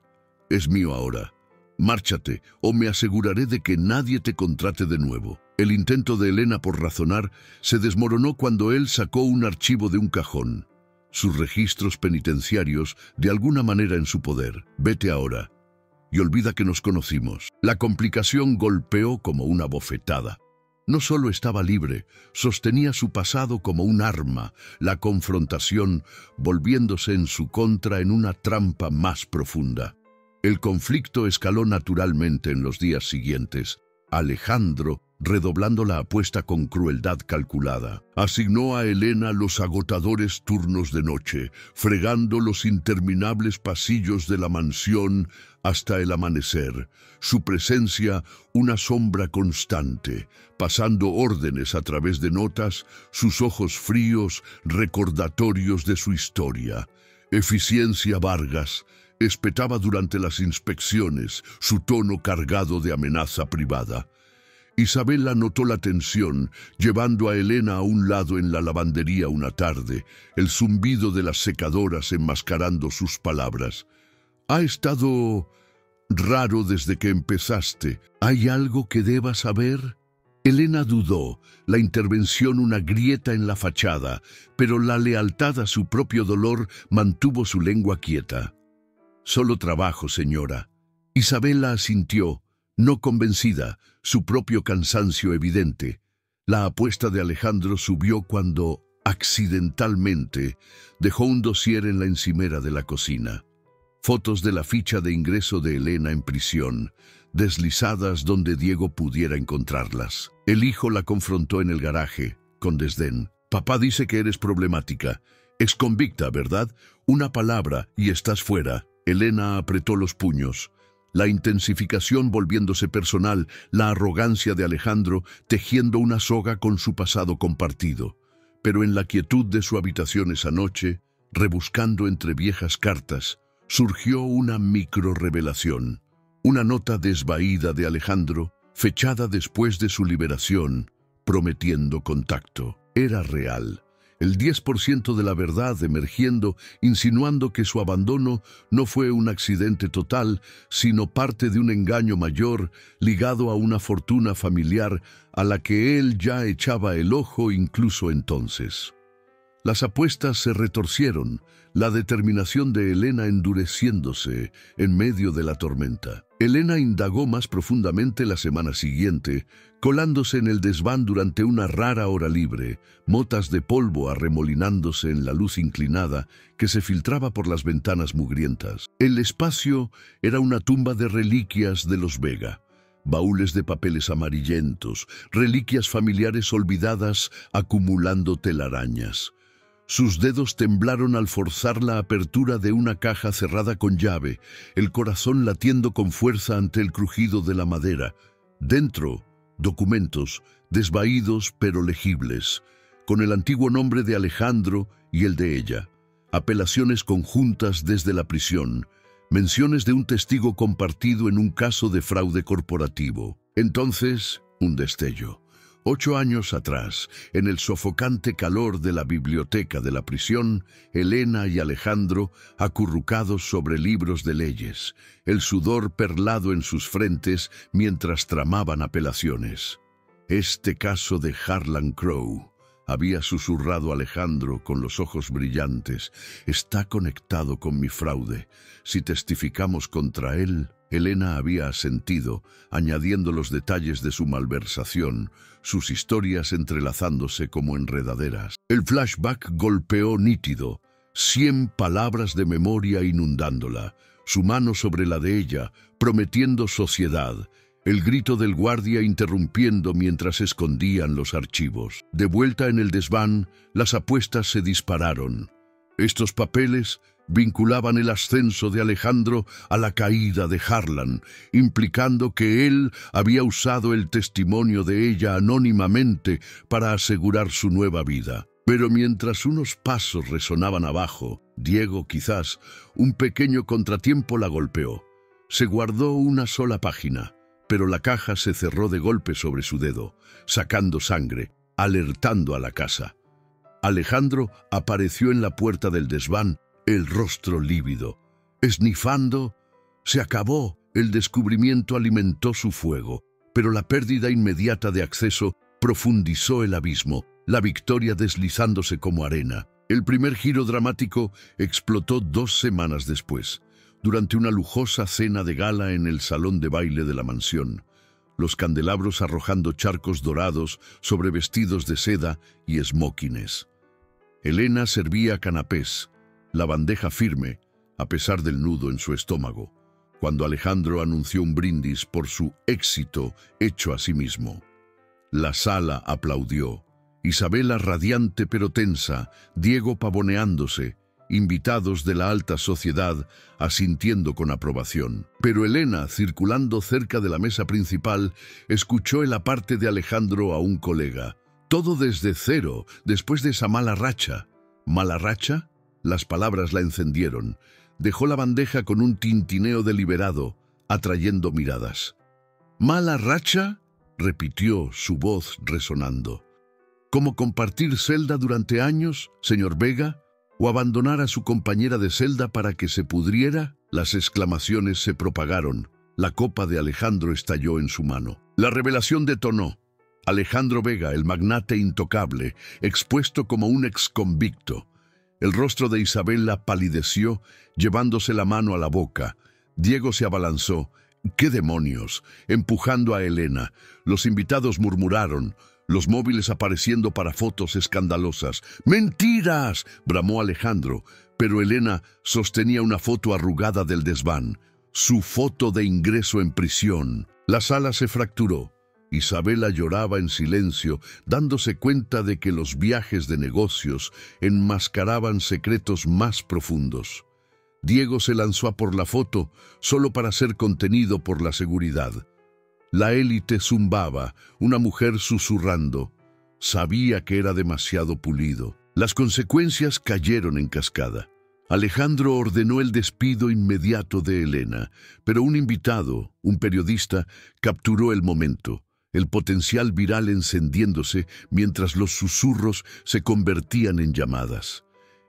es mío ahora. Márchate, o me aseguraré de que nadie te contrate de nuevo. El intento de Elena por razonar se desmoronó cuando él sacó un archivo de un cajón. Sus registros penitenciarios, de alguna manera en su poder. Vete ahora. Y olvida que nos conocimos. La complicación golpeó como una bofetada. No solo estaba libre, sostenía su pasado como un arma, la confrontación volviéndose en su contra en una trampa más profunda. El conflicto escaló naturalmente en los días siguientes. Alejandro, redoblando la apuesta con crueldad calculada, asignó a Elena los agotadores turnos de noche, fregando los interminables pasillos de la mansión hasta el amanecer, su presencia una sombra constante, pasando órdenes a través de notas, sus ojos fríos, recordatorios de su historia. Eficiencia Vargas espetaba durante las inspecciones, su tono cargado de amenaza privada. Isabela notó la tensión, llevando a Elena a un lado en la lavandería una tarde, el zumbido de las secadoras enmascarando sus palabras. Ha estado raro desde que empezaste. ¿Hay algo que deba saber? Elena dudó, la intervención una grieta en la fachada, pero la lealtad a su propio dolor mantuvo su lengua quieta. Solo trabajo, señora. Isabela asintió, no convencida, su propio cansancio evidente. La apuesta de Alejandro subió cuando, accidentalmente, dejó un dossier en la encimera de la cocina. Fotos de la ficha de ingreso de Elena en prisión, deslizadas donde Diego pudiera encontrarlas. El hijo la confrontó en el garaje, con desdén. Papá dice que eres problemática. Exconvicta, ¿verdad? Una palabra y estás fuera. Elena apretó los puños. La intensificación volviéndose personal, la arrogancia de Alejandro tejiendo una soga con su pasado compartido. Pero en la quietud de su habitación esa noche, rebuscando entre viejas cartas, surgió una microrrevelación. Una nota desvaída de Alejandro, fechada después de su liberación, prometiendo contacto. Era real. El 10% de la verdad emergiendo, insinuando que su abandono no fue un accidente total, sino parte de un engaño mayor ligado a una fortuna familiar a la que él ya echaba el ojo incluso entonces. Las apuestas se retorcieron, la determinación de Elena endureciéndose en medio de la tormenta. Elena indagó más profundamente la semana siguiente, colándose en el desván durante una rara hora libre, motas de polvo arremolinándose en la luz inclinada que se filtraba por las ventanas mugrientas. El espacio era una tumba de reliquias de los Vega. Baúles de papeles amarillentos, reliquias familiares olvidadas acumulando telarañas. Sus dedos temblaron al forzar la apertura de una caja cerrada con llave, el corazón latiendo con fuerza ante el crujido de la madera. Dentro, documentos, desvaídos pero legibles, con el antiguo nombre de Alejandro y el de ella. Apelaciones conjuntas desde la prisión, menciones de un testigo compartido en un caso de fraude corporativo. Entonces, un destello. 8 años atrás, en el sofocante calor de la biblioteca de la prisión, Elena y Alejandro acurrucados sobre libros de leyes, el sudor perlado en sus frentes mientras tramaban apelaciones. Este caso de Harlan Crow, había susurrado Alejandro con los ojos brillantes, está conectado con mi fraude. Si testificamos contra él... Elena había asentido, añadiendo los detalles de su malversación, sus historias entrelazándose como enredaderas. El flashback golpeó nítido, 100 palabras de memoria inundándola, su mano sobre la de ella, prometiendo sociedad, el grito del guardia interrumpiendo mientras escondían los archivos. De vuelta en el desván, las apuestas se dispararon. Estos papeles vinculaban el ascenso de Alejandro a la caída de Harlan, implicando que él había usado el testimonio de ella anónimamente para asegurar su nueva vida. Pero mientras unos pasos resonaban abajo, Diego, quizás, un pequeño contratiempo la golpeó. Se guardó una sola página, pero la caja se cerró de golpe sobre su dedo, sacando sangre, alertando a la casa. Alejandro apareció en la puerta del desván, el rostro lívido. Esnifando, se acabó. El descubrimiento alimentó su fuego, pero la pérdida inmediata de acceso profundizó el abismo, la victoria deslizándose como arena. El primer giro dramático explotó 2 semanas después, durante una lujosa cena de gala en el salón de baile de la mansión, los candelabros arrojando charcos dorados sobre vestidos de seda y esmóquines. Elena servía canapés, la bandeja firme, a pesar del nudo en su estómago, cuando Alejandro anunció un brindis por su éxito hecho a sí mismo. La sala aplaudió, Isabela radiante pero tensa, Diego pavoneándose, invitados de la alta sociedad asintiendo con aprobación. Pero Elena, circulando cerca de la mesa principal, escuchó el aparte de Alejandro a un colega. Todo desde cero, después de esa mala racha. ¿Mala racha? Las palabras la encendieron. Dejó la bandeja con un tintineo deliberado, atrayendo miradas. ¿Mala racha?, repitió su voz resonando. ¿Cómo compartir celda durante años, señor Vega? ¿O abandonar a su compañera de celda para que se pudriera? Las exclamaciones se propagaron. La copa de Alejandro estalló en su mano. La revelación detonó. Alejandro Vega, el magnate intocable, expuesto como un exconvicto. El rostro de Isabela palideció, llevándose la mano a la boca. Diego se abalanzó. ¡Qué demonios!, empujando a Elena. Los invitados murmuraron, los móviles apareciendo para fotos escandalosas. ¡Mentiras!, bramó Alejandro, pero Elena sostenía una foto arrugada del desván, su foto de ingreso en prisión. La sala se fracturó. Isabela lloraba en silencio, dándose cuenta de que los viajes de negocios enmascaraban secretos más profundos. Diego se lanzó a por la foto, solo para ser contenido por la seguridad. La élite zumbaba, una mujer susurrando. Sabía que era demasiado pulido. Las consecuencias cayeron en cascada. Alejandro ordenó el despido inmediato de Elena, pero un invitado, un periodista, capturó el momento, el potencial viral encendiéndose mientras los susurros se convertían en llamadas.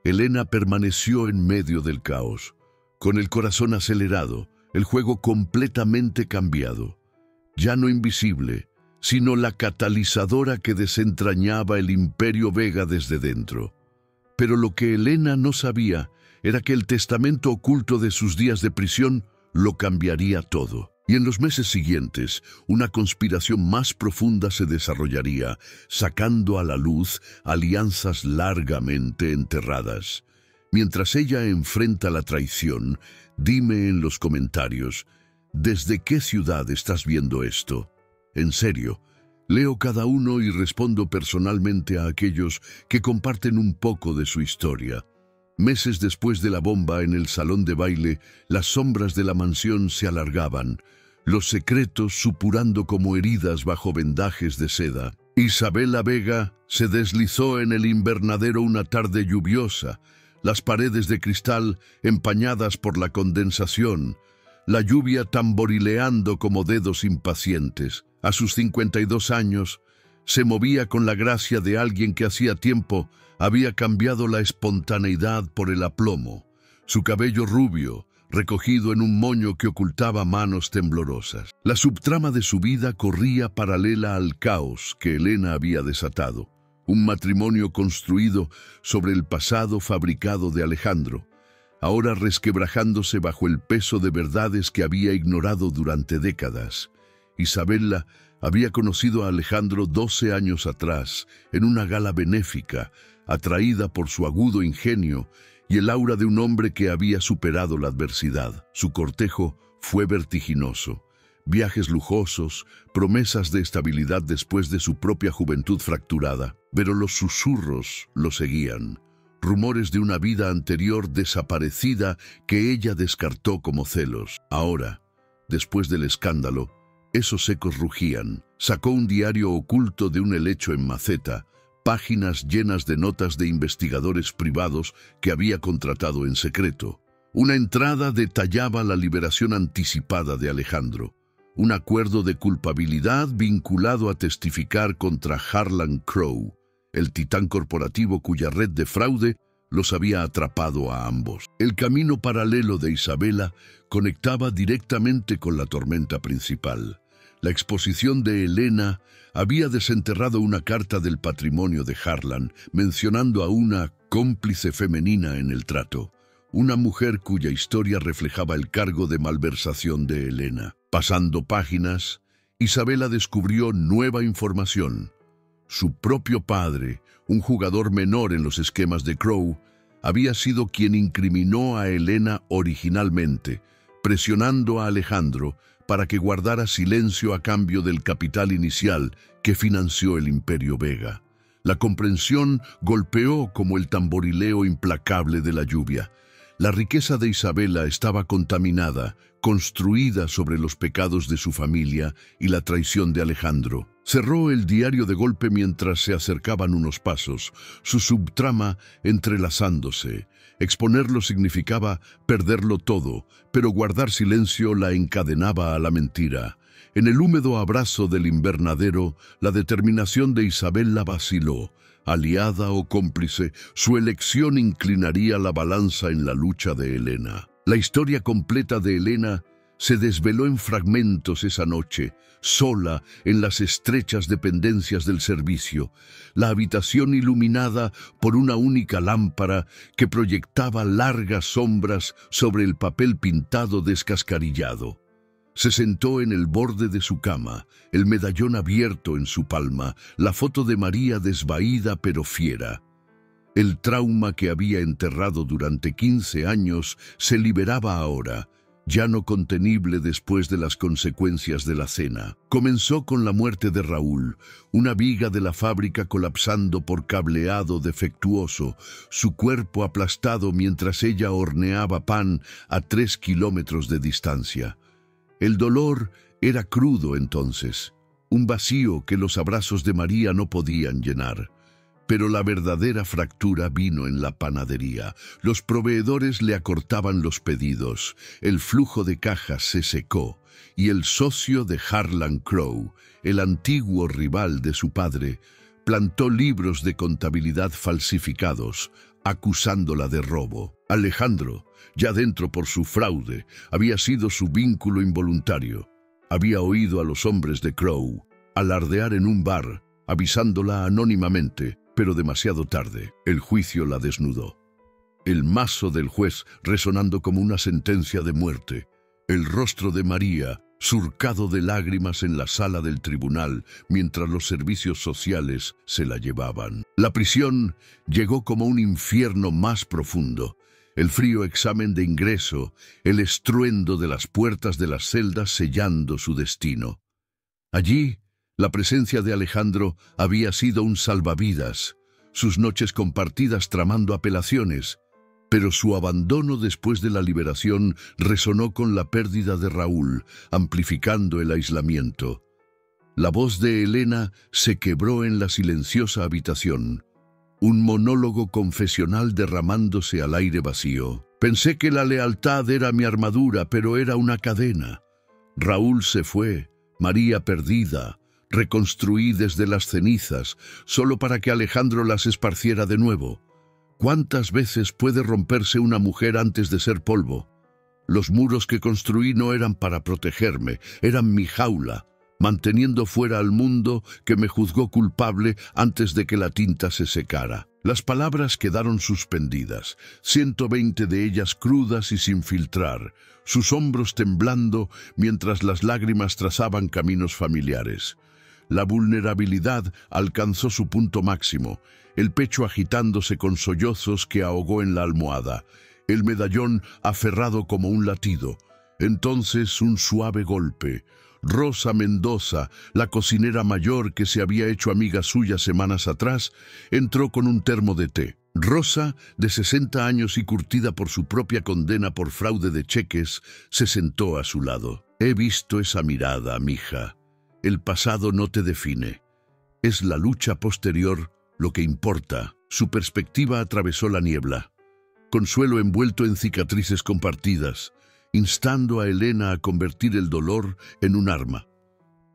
Elena permaneció en medio del caos, con el corazón acelerado, el juego completamente cambiado. Ya no invisible, sino la catalizadora que desentrañaba el Imperio Vega desde dentro. Pero lo que Elena no sabía era que el testamento oculto de sus días de prisión lo cambiaría todo. Y en los meses siguientes, una conspiración más profunda se desarrollaría, sacando a la luz alianzas largamente enterradas. Mientras ella enfrenta la traición, dime en los comentarios, ¿desde qué ciudad estás viendo esto? En serio, leo cada uno y respondo personalmente a aquellos que comparten un poco de su historia. Meses después de la bomba en el salón de baile, las sombras de la mansión se alargaban, los secretos supurando como heridas bajo vendajes de seda. Isabela Vega se deslizó en el invernadero una tarde lluviosa, las paredes de cristal empañadas por la condensación, la lluvia tamborileando como dedos impacientes. A sus 52 años, se movía con la gracia de alguien que hacía tiempo había cambiado la espontaneidad por el aplomo. Su cabello rubio, recogido en un moño que ocultaba manos temblorosas. La subtrama de su vida corría paralela al caos que Elena había desatado. Un matrimonio construido sobre el pasado fabricado de Alejandro, ahora resquebrajándose bajo el peso de verdades que había ignorado durante décadas. Isabela había conocido a Alejandro 12 años atrás, en una gala benéfica, atraída por su agudo ingenio y el aura de un hombre que había superado la adversidad. Su cortejo fue vertiginoso. Viajes lujosos, promesas de estabilidad después de su propia juventud fracturada. Pero los susurros lo seguían. Rumores de una vida anterior desaparecida que ella descartó como celos. Ahora, después del escándalo, esos ecos rugían. Sacó un diario oculto de un helecho en maceta, páginas llenas de notas de investigadores privados que había contratado en secreto. Una entrada detallaba la liberación anticipada de Alejandro, un acuerdo de culpabilidad vinculado a testificar contra Harlan Crow, el titán corporativo cuya red de fraude los había atrapado a ambos. El camino paralelo de Isabela conectaba directamente con la tormenta principal. La exposición de Elena había desenterrado una carta del patrimonio de Harlan, mencionando a una cómplice femenina en el trato, una mujer cuya historia reflejaba el cargo de malversación de Elena. Pasando páginas, Isabela descubrió nueva información. Su propio padre, un jugador menor en los esquemas de Crow, había sido quien incriminó a Elena originalmente, presionando a Alejandro para que guardara silencio a cambio del capital inicial que financió el Imperio Vega. La comprensión golpeó como el tamborileo implacable de la lluvia. La riqueza de Isabela estaba contaminada, construida sobre los pecados de su familia y la traición de Alejandro. Cerró el diario de golpe mientras se acercaban unos pasos, su subtrama entrelazándose. Exponerlo significaba perderlo todo, pero guardar silencio la encadenaba a la mentira. En el húmedo abrazo del invernadero, la determinación de Isabela vaciló. Aliada o cómplice, su elección inclinaría la balanza en la lucha de Elena. La historia completa de Elena se desveló en fragmentos esa noche, sola en las estrechas dependencias del servicio, la habitación iluminada por una única lámpara que proyectaba largas sombras sobre el papel pintado descascarillado. Se sentó en el borde de su cama, el medallón abierto en su palma, la foto de María desvaída pero fiera. El trauma que había enterrado durante 15 años se liberaba ahora, ya no contenible después de las consecuencias de la cena. Comenzó con la muerte de Raúl, una viga de la fábrica colapsando por cableado defectuoso, su cuerpo aplastado mientras ella horneaba pan a 3 kilómetros de distancia. El dolor era crudo entonces, un vacío que los abrazos de María no podían llenar. Pero la verdadera fractura vino en la panadería. Los proveedores le acortaban los pedidos, el flujo de cajas se secó, y el socio de Harlan Crow, el antiguo rival de su padre, plantó libros de contabilidad falsificados, acusándola de robo. Alejandro, ya dentro por su fraude, había sido su vínculo involuntario. Había oído a los hombres de Crow alardear en un bar, avisándola anónimamente, pero demasiado tarde. El juicio la desnudó. El mazo del juez resonando como una sentencia de muerte. El rostro de María surcado de lágrimas en la sala del tribunal mientras los servicios sociales se la llevaban. La prisión llegó como un infierno más profundo. El frío examen de ingreso, el estruendo de las puertas de las celdas sellando su destino. Allí, la presencia de Alejandro había sido un salvavidas, sus noches compartidas tramando apelaciones, pero su abandono después de la liberación resonó con la pérdida de Raúl, amplificando el aislamiento. La voz de Elena se quebró en la silenciosa habitación, un monólogo confesional derramándose al aire vacío. Pensé que la lealtad era mi armadura, pero era una cadena. Raúl se fue, María perdida. Reconstruí desde las cenizas, solo para que Alejandro las esparciera de nuevo. ¿Cuántas veces puede romperse una mujer antes de ser polvo? Los muros que construí no eran para protegerme, eran mi jaula, manteniendo fuera al mundo que me juzgó culpable antes de que la tinta se secara. Las palabras quedaron suspendidas, 120 de ellas crudas y sin filtrar, sus hombros temblando mientras las lágrimas trazaban caminos familiares. La vulnerabilidad alcanzó su punto máximo, el pecho agitándose con sollozos que ahogó en la almohada, el medallón aferrado como un latido. Entonces un suave golpe. Rosa Mendoza, la cocinera mayor que se había hecho amiga suya semanas atrás, entró con un termo de té. Rosa, de 60 años y curtida por su propia condena por fraude de cheques, se sentó a su lado. He visto esa mirada, mija. El pasado no te define. Es la lucha posterior lo que importa. Su perspectiva atravesó la niebla. Consuelo envuelto en cicatrices compartidas, instando a Elena a convertir el dolor en un arma.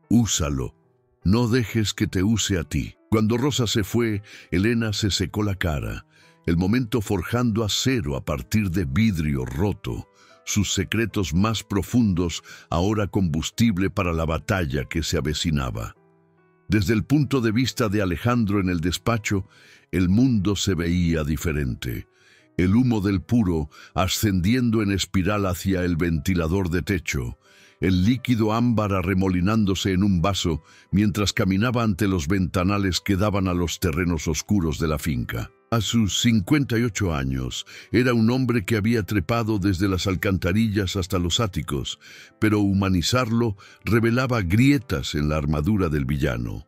Úsalo. No dejes que te use a ti. Cuando Rosa se fue, Elena se secó la cara, el momento forjando acero a partir de vidrio roto. Sus secretos más profundos, ahora combustible para la batalla que se avecinaba. Desde el punto de vista de Alejandro en el despacho, el mundo se veía diferente. El humo del puro ascendiendo en espiral hacia el ventilador de techo, el líquido ámbar arremolinándose en un vaso mientras caminaba ante los ventanales que daban a los terrenos oscuros de la finca. A sus 58 años, era un hombre que había trepado desde las alcantarillas hasta los áticos, pero humanizarlo revelaba grietas en la armadura del villano.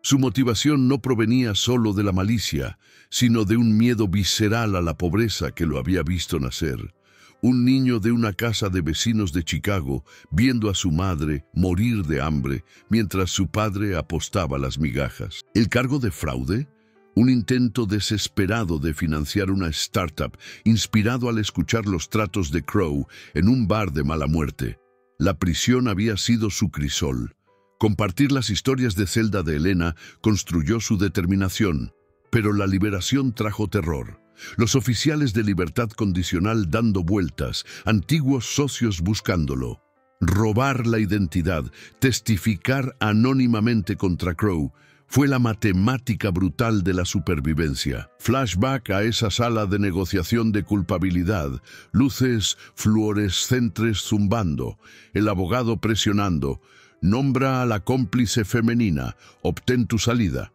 Su motivación no provenía solo de la malicia, sino de un miedo visceral a la pobreza que lo había visto nacer. Un niño de una casa de vecinos de Chicago, viendo a su madre morir de hambre, mientras su padre apostaba las migajas. ¿El cargo de fraude? Un intento desesperado de financiar una startup, inspirado al escuchar los tratos de Crow en un bar de mala muerte. La prisión había sido su crisol. Compartir las historias de celda de Elena construyó su determinación, pero la liberación trajo terror. Los oficiales de libertad condicional dando vueltas, antiguos socios buscándolo. Robar la identidad, testificar anónimamente contra Crow, fue la matemática brutal de la supervivencia. Flashback a esa sala de negociación de culpabilidad, luces fluorescentes zumbando, el abogado presionando. Nombra a la cómplice femenina, obtén tu salida.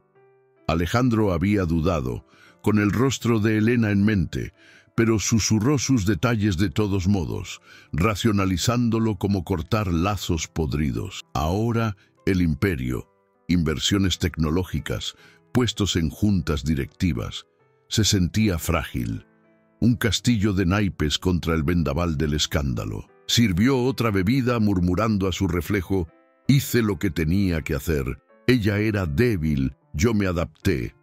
Alejandro había dudado, con el rostro de Elena en mente, pero susurró sus detalles de todos modos, racionalizándolo como cortar lazos podridos. Ahora, el imperio, inversiones tecnológicas, puestos en juntas directivas, se sentía frágil. Un castillo de naipes contra el vendaval del escándalo. Sirvió otra bebida murmurando a su reflejo: hice lo que tenía que hacer. Ella era débil, yo me adapté.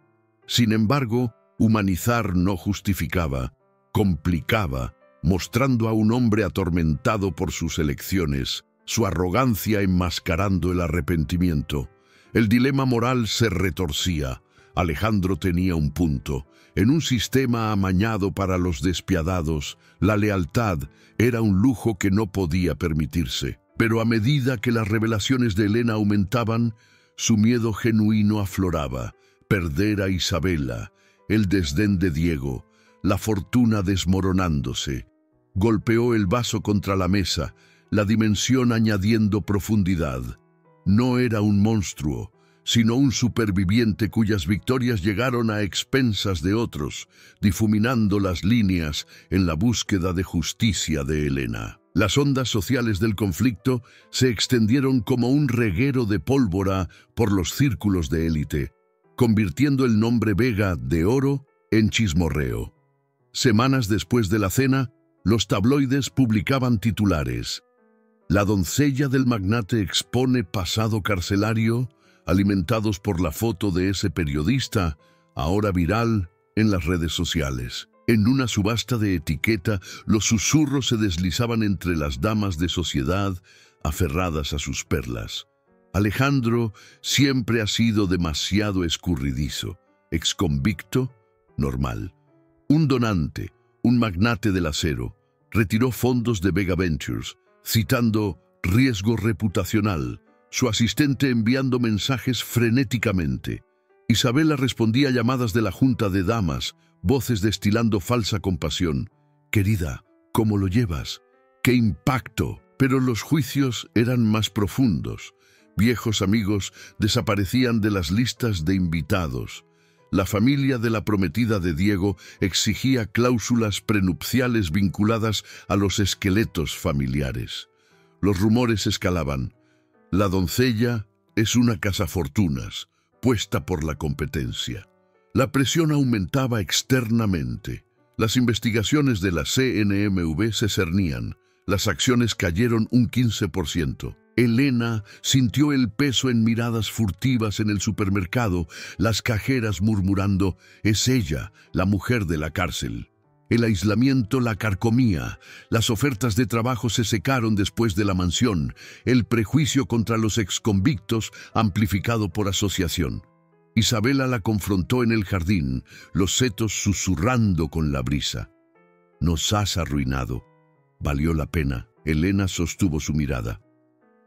Sin embargo, humanizar no justificaba, complicaba, mostrando a un hombre atormentado por sus elecciones, su arrogancia enmascarando el arrepentimiento. El dilema moral se retorcía. Alejandro tenía un punto. En un sistema amañado para los despiadados, la lealtad era un lujo que no podía permitirse. Pero a medida que las revelaciones de Helena aumentaban, su miedo genuino afloraba. Perder a Isabela, el desdén de Diego, la fortuna desmoronándose. Golpeó el vaso contra la mesa, la dimensión añadiendo profundidad. No era un monstruo, sino un superviviente cuyas victorias llegaron a expensas de otros, difuminando las líneas en la búsqueda de justicia de Helena. Las ondas sociales del conflicto se extendieron como un reguero de pólvora por los círculos de élite, convirtiendo el nombre Vega de Oro en chismorreo. Semanas después de la cena, los tabloides publicaban titulares: «La doncella del magnate expone pasado carcelario», alimentados por la foto de ese periodista, ahora viral en las redes sociales. En una subasta de etiqueta, los susurros se deslizaban entre las damas de sociedad aferradas a sus perlas. Alejandro siempre ha sido demasiado escurridizo, exconvicto, normal. Un donante, un magnate del acero, retiró fondos de Vega Ventures, citando riesgo reputacional, su asistente enviando mensajes frenéticamente. Isabela respondía a llamadas de la junta de damas, voces destilando falsa compasión. «Querida, ¿cómo lo llevas? ¡Qué impacto!». Pero los juicios eran más profundos. Viejos amigos desaparecían de las listas de invitados. La familia de la prometida de Diego exigía cláusulas prenupciales vinculadas a los esqueletos familiares. Los rumores escalaban. La doncella es una cazafortunas, puesta por la competencia. La presión aumentaba externamente. Las investigaciones de la CNMV se cernían. Las acciones cayeron un 15%. Helena sintió el peso en miradas furtivas en el supermercado, las cajeras murmurando: «Es ella, la mujer de la cárcel». El aislamiento la carcomía, las ofertas de trabajo se secaron después de la mansión, el prejuicio contra los exconvictos amplificado por asociación. Isabela la confrontó en el jardín, los setos susurrando con la brisa. «Nos has arruinado. Valió la pena». Helena sostuvo su mirada.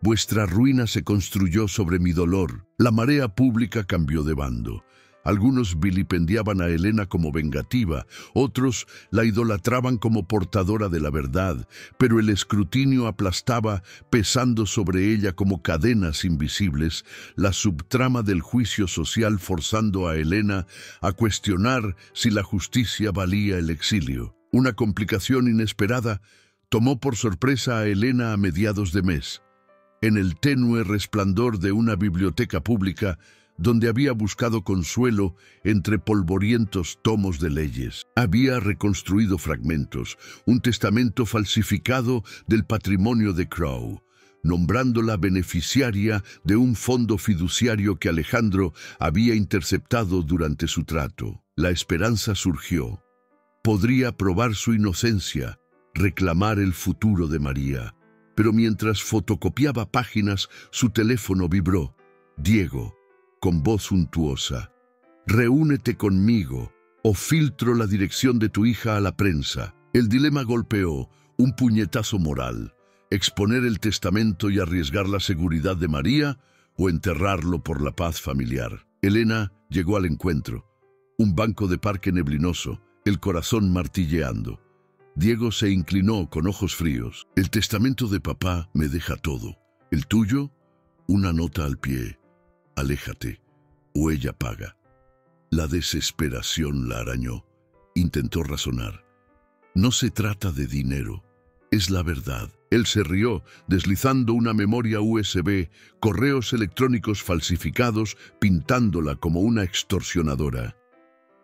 «Vuestra ruina se construyó sobre mi dolor». La marea pública cambió de bando. Algunos vilipendiaban a Helena como vengativa, otros la idolatraban como portadora de la verdad, pero el escrutinio aplastaba, pesando sobre ella como cadenas invisibles, la subtrama del juicio social forzando a Helena a cuestionar si la justicia valía el exilio. Una complicación inesperada tomó por sorpresa a Helena a mediados de mes. En el tenue resplandor de una biblioteca pública, donde había buscado consuelo entre polvorientos tomos de leyes. Había reconstruido fragmentos, un testamento falsificado del patrimonio de Crowe, nombrándola beneficiaria de un fondo fiduciario que Alejandro había interceptado durante su trato. La esperanza surgió. Podría probar su inocencia, reclamar el futuro de María. Pero mientras fotocopiaba páginas, su teléfono vibró. Diego, con voz untuosa: «Reúnete conmigo o filtro la dirección de tu hija a la prensa». El dilema golpeó, un puñetazo moral: exponer el testamento y arriesgar la seguridad de María o enterrarlo por la paz familiar. Helena llegó al encuentro. Un banco de parque neblinoso, el corazón martilleando. Diego se inclinó con ojos fríos. «El testamento de papá me deja todo. ¿El tuyo?» Una nota al pie: «Aléjate, o ella paga». La desesperación la arañó. Intentó razonar. No se trata de dinero, es la verdad. Él se rió, deslizando una memoria USB, correos electrónicos falsificados, pintándola como una extorsionadora.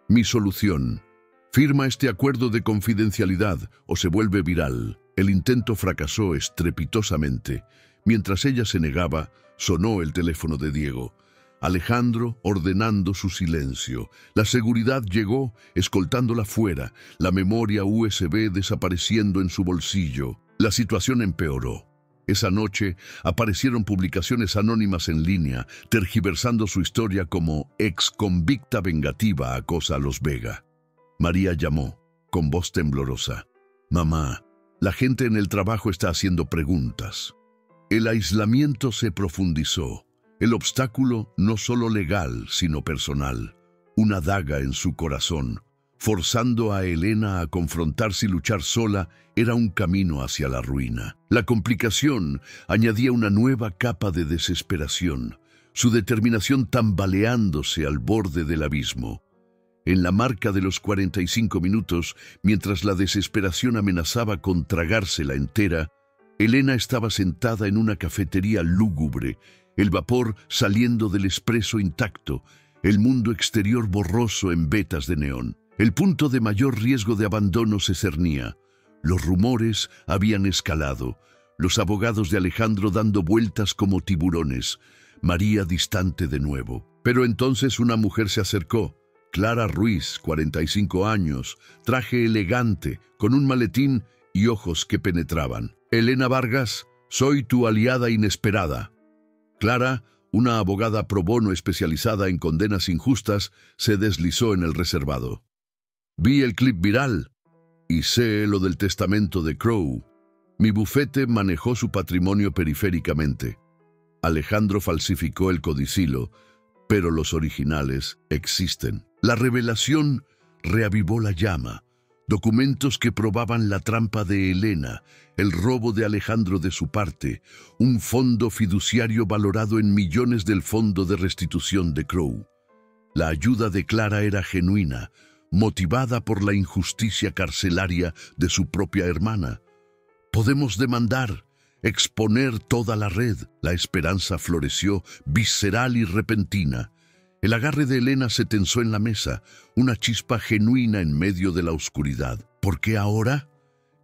Mi solución: firma este acuerdo de confidencialidad o se vuelve viral. El intento fracasó estrepitosamente. Mientras ella se negaba, sonó el teléfono de Diego. Alejandro ordenando su silencio. La seguridad llegó, escoltándola fuera, la memoria USB desapareciendo en su bolsillo. La situación empeoró. Esa noche aparecieron publicaciones anónimas en línea, tergiversando su historia como ex convicta vengativa acosa a los Vega. María llamó, con voz temblorosa. «Mamá, la gente en el trabajo está haciendo preguntas». El aislamiento se profundizó. El obstáculo no solo legal, sino personal. Una daga en su corazón, forzando a Elena a confrontarse y luchar sola, era un camino hacia la ruina. La complicación añadía una nueva capa de desesperación, su determinación tambaleándose al borde del abismo. En la marca de los 45 minutos, mientras la desesperación amenazaba con tragársela entera, Elena estaba sentada en una cafetería lúgubre, el vapor saliendo del espresso intacto, el mundo exterior borroso en vetas de neón. El punto de mayor riesgo de abandono se cernía. Los rumores habían escalado, los abogados de Alejandro dando vueltas como tiburones, María distante de nuevo. Pero entonces una mujer se acercó. Clara Ruiz, 45 años, traje elegante, con un maletín y ojos que penetraban. «Elena Vargas, soy tu aliada inesperada». Clara, una abogada pro bono especializada en condenas injustas, se deslizó en el reservado. «Vi el clip viral y sé lo del testamento de Crowe. Mi bufete manejó su patrimonio periféricamente. Alejandro falsificó el codicilo, pero los originales existen». La revelación reavivó la llama. Documentos que probaban la trampa de Elena, el robo de Alejandro de su parte, un fondo fiduciario valorado en millones del fondo de restitución de Crowe. La ayuda de Clara era genuina, motivada por la injusticia carcelaria de su propia hermana. «Podemos demandar, exponer toda la red». La esperanza floreció, visceral y repentina. El agarre de Elena se tensó en la mesa, una chispa genuina en medio de la oscuridad. ¿Por qué ahora?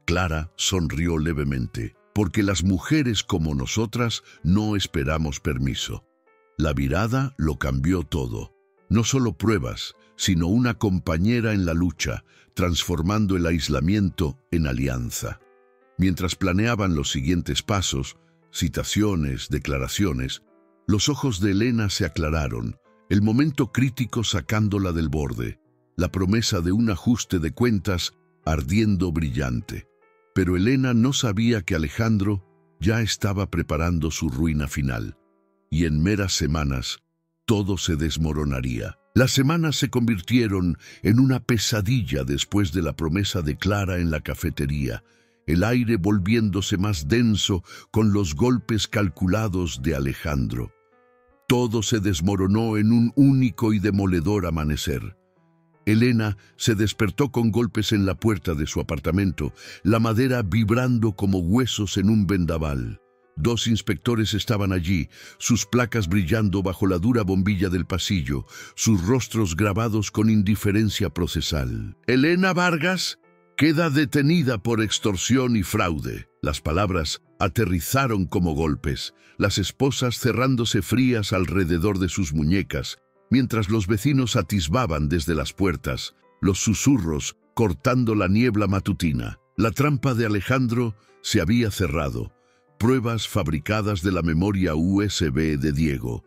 Clara sonrió levemente. Porque las mujeres como nosotras no esperamos permiso. La mirada lo cambió todo. No solo pruebas, sino una compañera en la lucha, transformando el aislamiento en alianza. Mientras planeaban los siguientes pasos, citaciones, declaraciones, los ojos de Elena se aclararon. El momento crítico sacándola del borde, la promesa de un ajuste de cuentas ardiendo brillante. Pero Elena no sabía que Alejandro ya estaba preparando su ruina final, y en meras semanas todo se desmoronaría. Las semanas se convirtieron en una pesadilla después de la promesa de Clara en la cafetería, el aire volviéndose más denso con los golpes calculados de Alejandro. Todo se desmoronó en un único y demoledor amanecer. Elena se despertó con golpes en la puerta de su apartamento, la madera vibrando como huesos en un vendaval. 2 inspectores estaban allí, sus placas brillando bajo la dura bombilla del pasillo, sus rostros grabados con indiferencia procesal. «Elena Vargas queda detenida por extorsión y fraude». Las palabras aterrizaron como golpes, las esposas cerrándose frías alrededor de sus muñecas, mientras los vecinos atisbaban desde las puertas, los susurros cortando la niebla matutina. La trampa de Alejandro se había cerrado. Pruebas fabricadas de la memoria USB de Diego,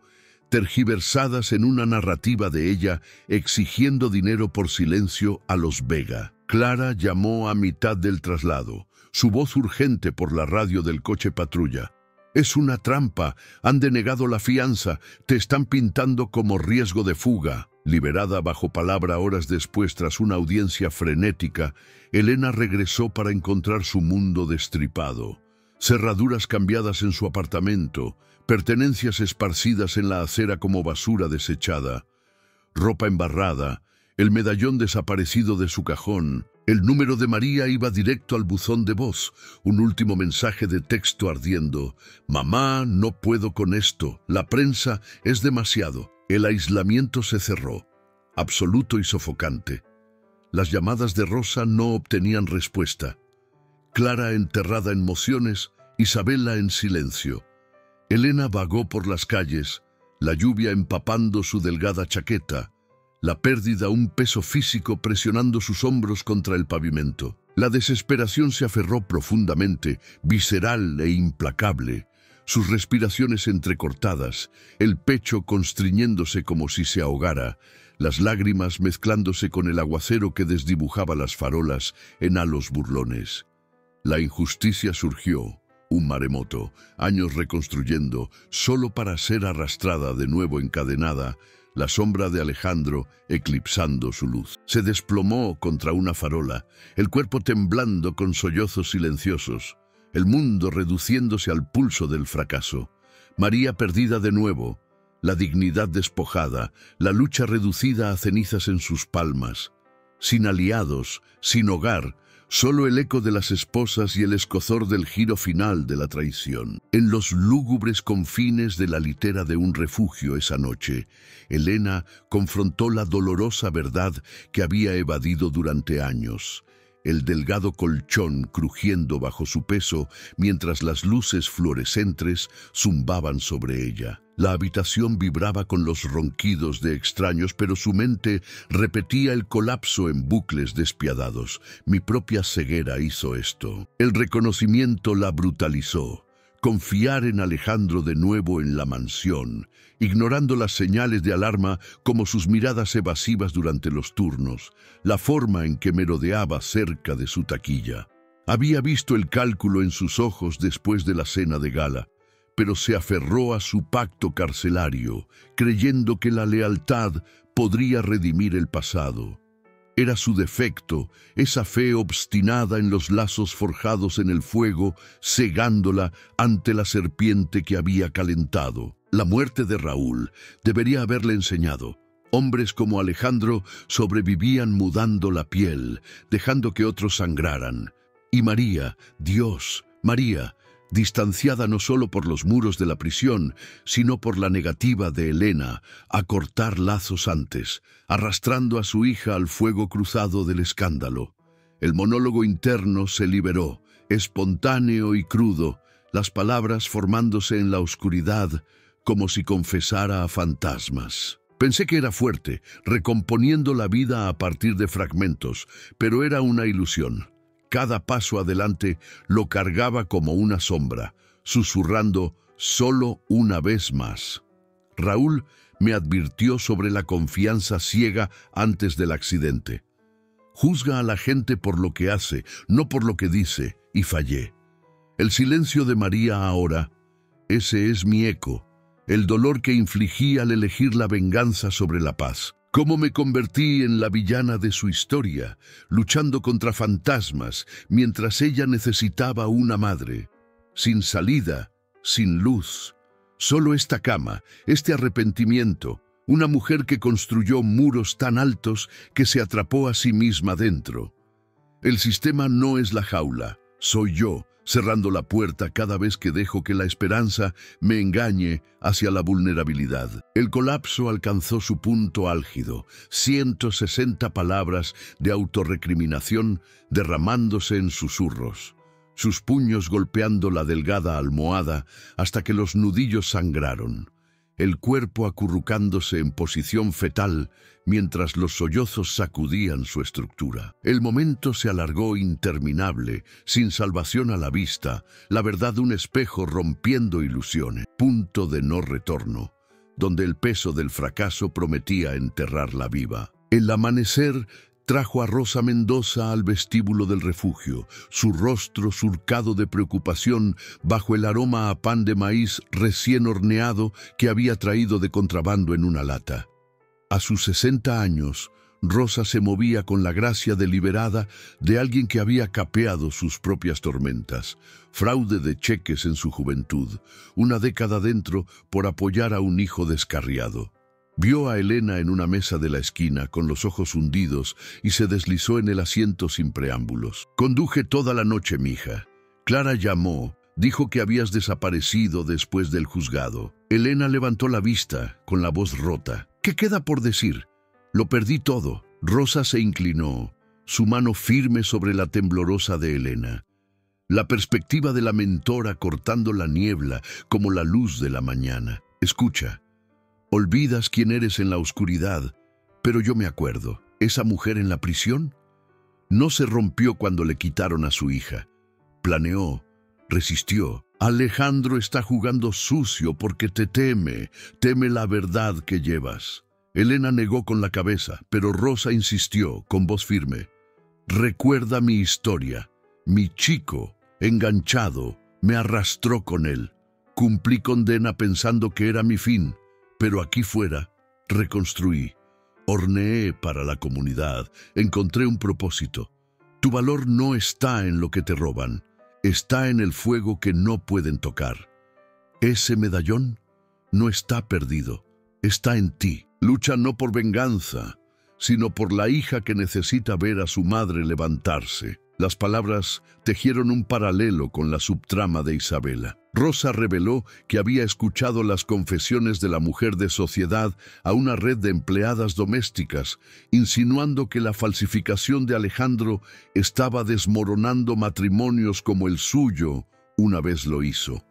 tergiversadas en una narrativa de ella exigiendo dinero por silencio a los Vega. Clara llamó a mitad del traslado, su voz urgente por la radio del coche patrulla. «Es una trampa, han denegado la fianza, te están pintando como riesgo de fuga». Liberada bajo palabra horas después tras una audiencia frenética, Elena regresó para encontrar su mundo destripado. Cerraduras cambiadas en su apartamento, pertenencias esparcidas en la acera como basura desechada, ropa embarrada, el medallón desaparecido de su cajón, El número de María iba directo al buzón de voz, un último mensaje de texto ardiendo. «Mamá, no puedo con esto. La prensa es demasiado». El aislamiento se cerró, absoluto y sofocante. Las llamadas de Rosa no obtenían respuesta. Clara enterrada en mociones, Isabela en silencio. Elena vagó por las calles, la lluvia empapando su delgada chaqueta, la pérdida un peso físico presionando sus hombros contra el pavimento. La desesperación se aferró profundamente, visceral e implacable. Sus respiraciones entrecortadas, el pecho constriñéndose como si se ahogara, las lágrimas mezclándose con el aguacero que desdibujaba las farolas en halos burlones. La injusticia surgió, un maremoto, años reconstruyendo, solo para ser arrastrada de nuevo encadenada, la sombra de Alejandro eclipsando su luz. Se desplomó contra una farola, el cuerpo temblando con sollozos silenciosos, el mundo reduciéndose al pulso del fracaso. María perdida de nuevo, la dignidad despojada, la lucha reducida a cenizas en sus palmas. Sin aliados, sin hogar, solo el eco de las esposas y el escozor del giro final de la traición. En los lúgubres confines de la litera de un refugio esa noche, Elena confrontó la dolorosa verdad que había evadido durante años. El delgado colchón crujiendo bajo su peso mientras las luces fluorescentes zumbaban sobre ella. La habitación vibraba con los ronquidos de extraños, pero su mente repetía el colapso en bucles despiadados. Mi propia ceguera hizo esto. El reconocimiento la brutalizó. Confiar en Alejandro de nuevo en la mansión, ignorando las señales de alarma como sus miradas evasivas durante los turnos, la forma en que merodeaba cerca de su taquilla. Había visto el cálculo en sus ojos después de la cena de gala, pero se aferró a su pacto carcelario, creyendo que la lealtad podría redimir el pasado. Era su defecto, esa fe obstinada en los lazos forjados en el fuego, cegándola ante la serpiente que había calentado. La muerte de Raúl debería haberle enseñado. Hombres como Alejandro sobrevivían mudando la piel, dejando que otros sangraran. Y María, Dios, María, distanciada no solo por los muros de la prisión, sino por la negativa de Elena a cortar lazos antes, arrastrando a su hija al fuego cruzado del escándalo. El monólogo interno se liberó, espontáneo y crudo, las palabras formándose en la oscuridad como si confesara a fantasmas. Pensé que era fuerte, recomponiendo la vida a partir de fragmentos, pero era una ilusión. Cada paso adelante lo cargaba como una sombra, susurrando solo una vez más. Raúl me advirtió sobre la confianza ciega antes del accidente. Juzga a la gente por lo que hace, no por lo que dice, y fallé. El silencio de María ahora, ese es mi eco, el dolor que infligí al elegir la venganza sobre la paz. Cómo me convertí en la villana de su historia, luchando contra fantasmas, mientras ella necesitaba una madre. Sin salida, sin luz, solo esta cama, este arrepentimiento, una mujer que construyó muros tan altos que se atrapó a sí misma dentro. El sistema no es la jaula, soy yo, cerrando la puerta cada vez que dejo que la esperanza me engañe hacia la vulnerabilidad. El colapso alcanzó su punto álgido, 160 palabras de autorrecriminación derramándose en susurros, sus puños golpeando la delgada almohada hasta que los nudillos sangraron, el cuerpo acurrucándose en posición fetal mientras los sollozos sacudían su estructura. El momento se alargó interminable, sin salvación a la vista, la verdad un espejo rompiendo ilusiones. Punto de no retorno, donde el peso del fracaso prometía enterrarla viva. El amanecer trajo a Rosa Mendoza al vestíbulo del refugio, su rostro surcado de preocupación bajo el aroma a pan de maíz recién horneado que había traído de contrabando en una lata. A sus 60 años, Rosa se movía con la gracia deliberada de alguien que había capeado sus propias tormentas, fraude de cheques en su juventud, una década dentro por apoyar a un hijo descarriado. Vio a Elena en una mesa de la esquina con los ojos hundidos y se deslizó en el asiento sin preámbulos. «Conduje toda la noche, mija. Clara llamó, dijo que habías desaparecido después del juzgado». Elena levantó la vista con la voz rota. «¿Qué queda por decir? Lo perdí todo». Rosa se inclinó, su mano firme sobre la temblorosa de Elena. La perspectiva de la mentora cortando la niebla como la luz de la mañana. «Escucha, olvidas quién eres en la oscuridad, pero yo me acuerdo. ¿Esa mujer en la prisión? No se rompió cuando le quitaron a su hija. Planeó, resistió. Alejandro está jugando sucio porque te teme la verdad que llevas». Elena negó con la cabeza, pero Rosa insistió con voz firme. «Recuerda mi historia. Mi chico, enganchado, me arrastró con él. Cumplí condena pensando que era mi fin, pero aquí fuera, reconstruí. Horneé para la comunidad, encontré un propósito. Tu valor no está en lo que te roban, está en el fuego que no pueden tocar. Ese medallón no está perdido, está en ti. Lucha no por venganza, sino por la hija que necesita ver a su madre levantarse». Las palabras tejieron un paralelo con la subtrama de Isabela. Rosa reveló que había escuchado las confesiones de la mujer de sociedad a una red de empleadas domésticas, insinuando que la falsificación de Alejandro estaba desmoronando matrimonios como el suyo una vez lo hizo.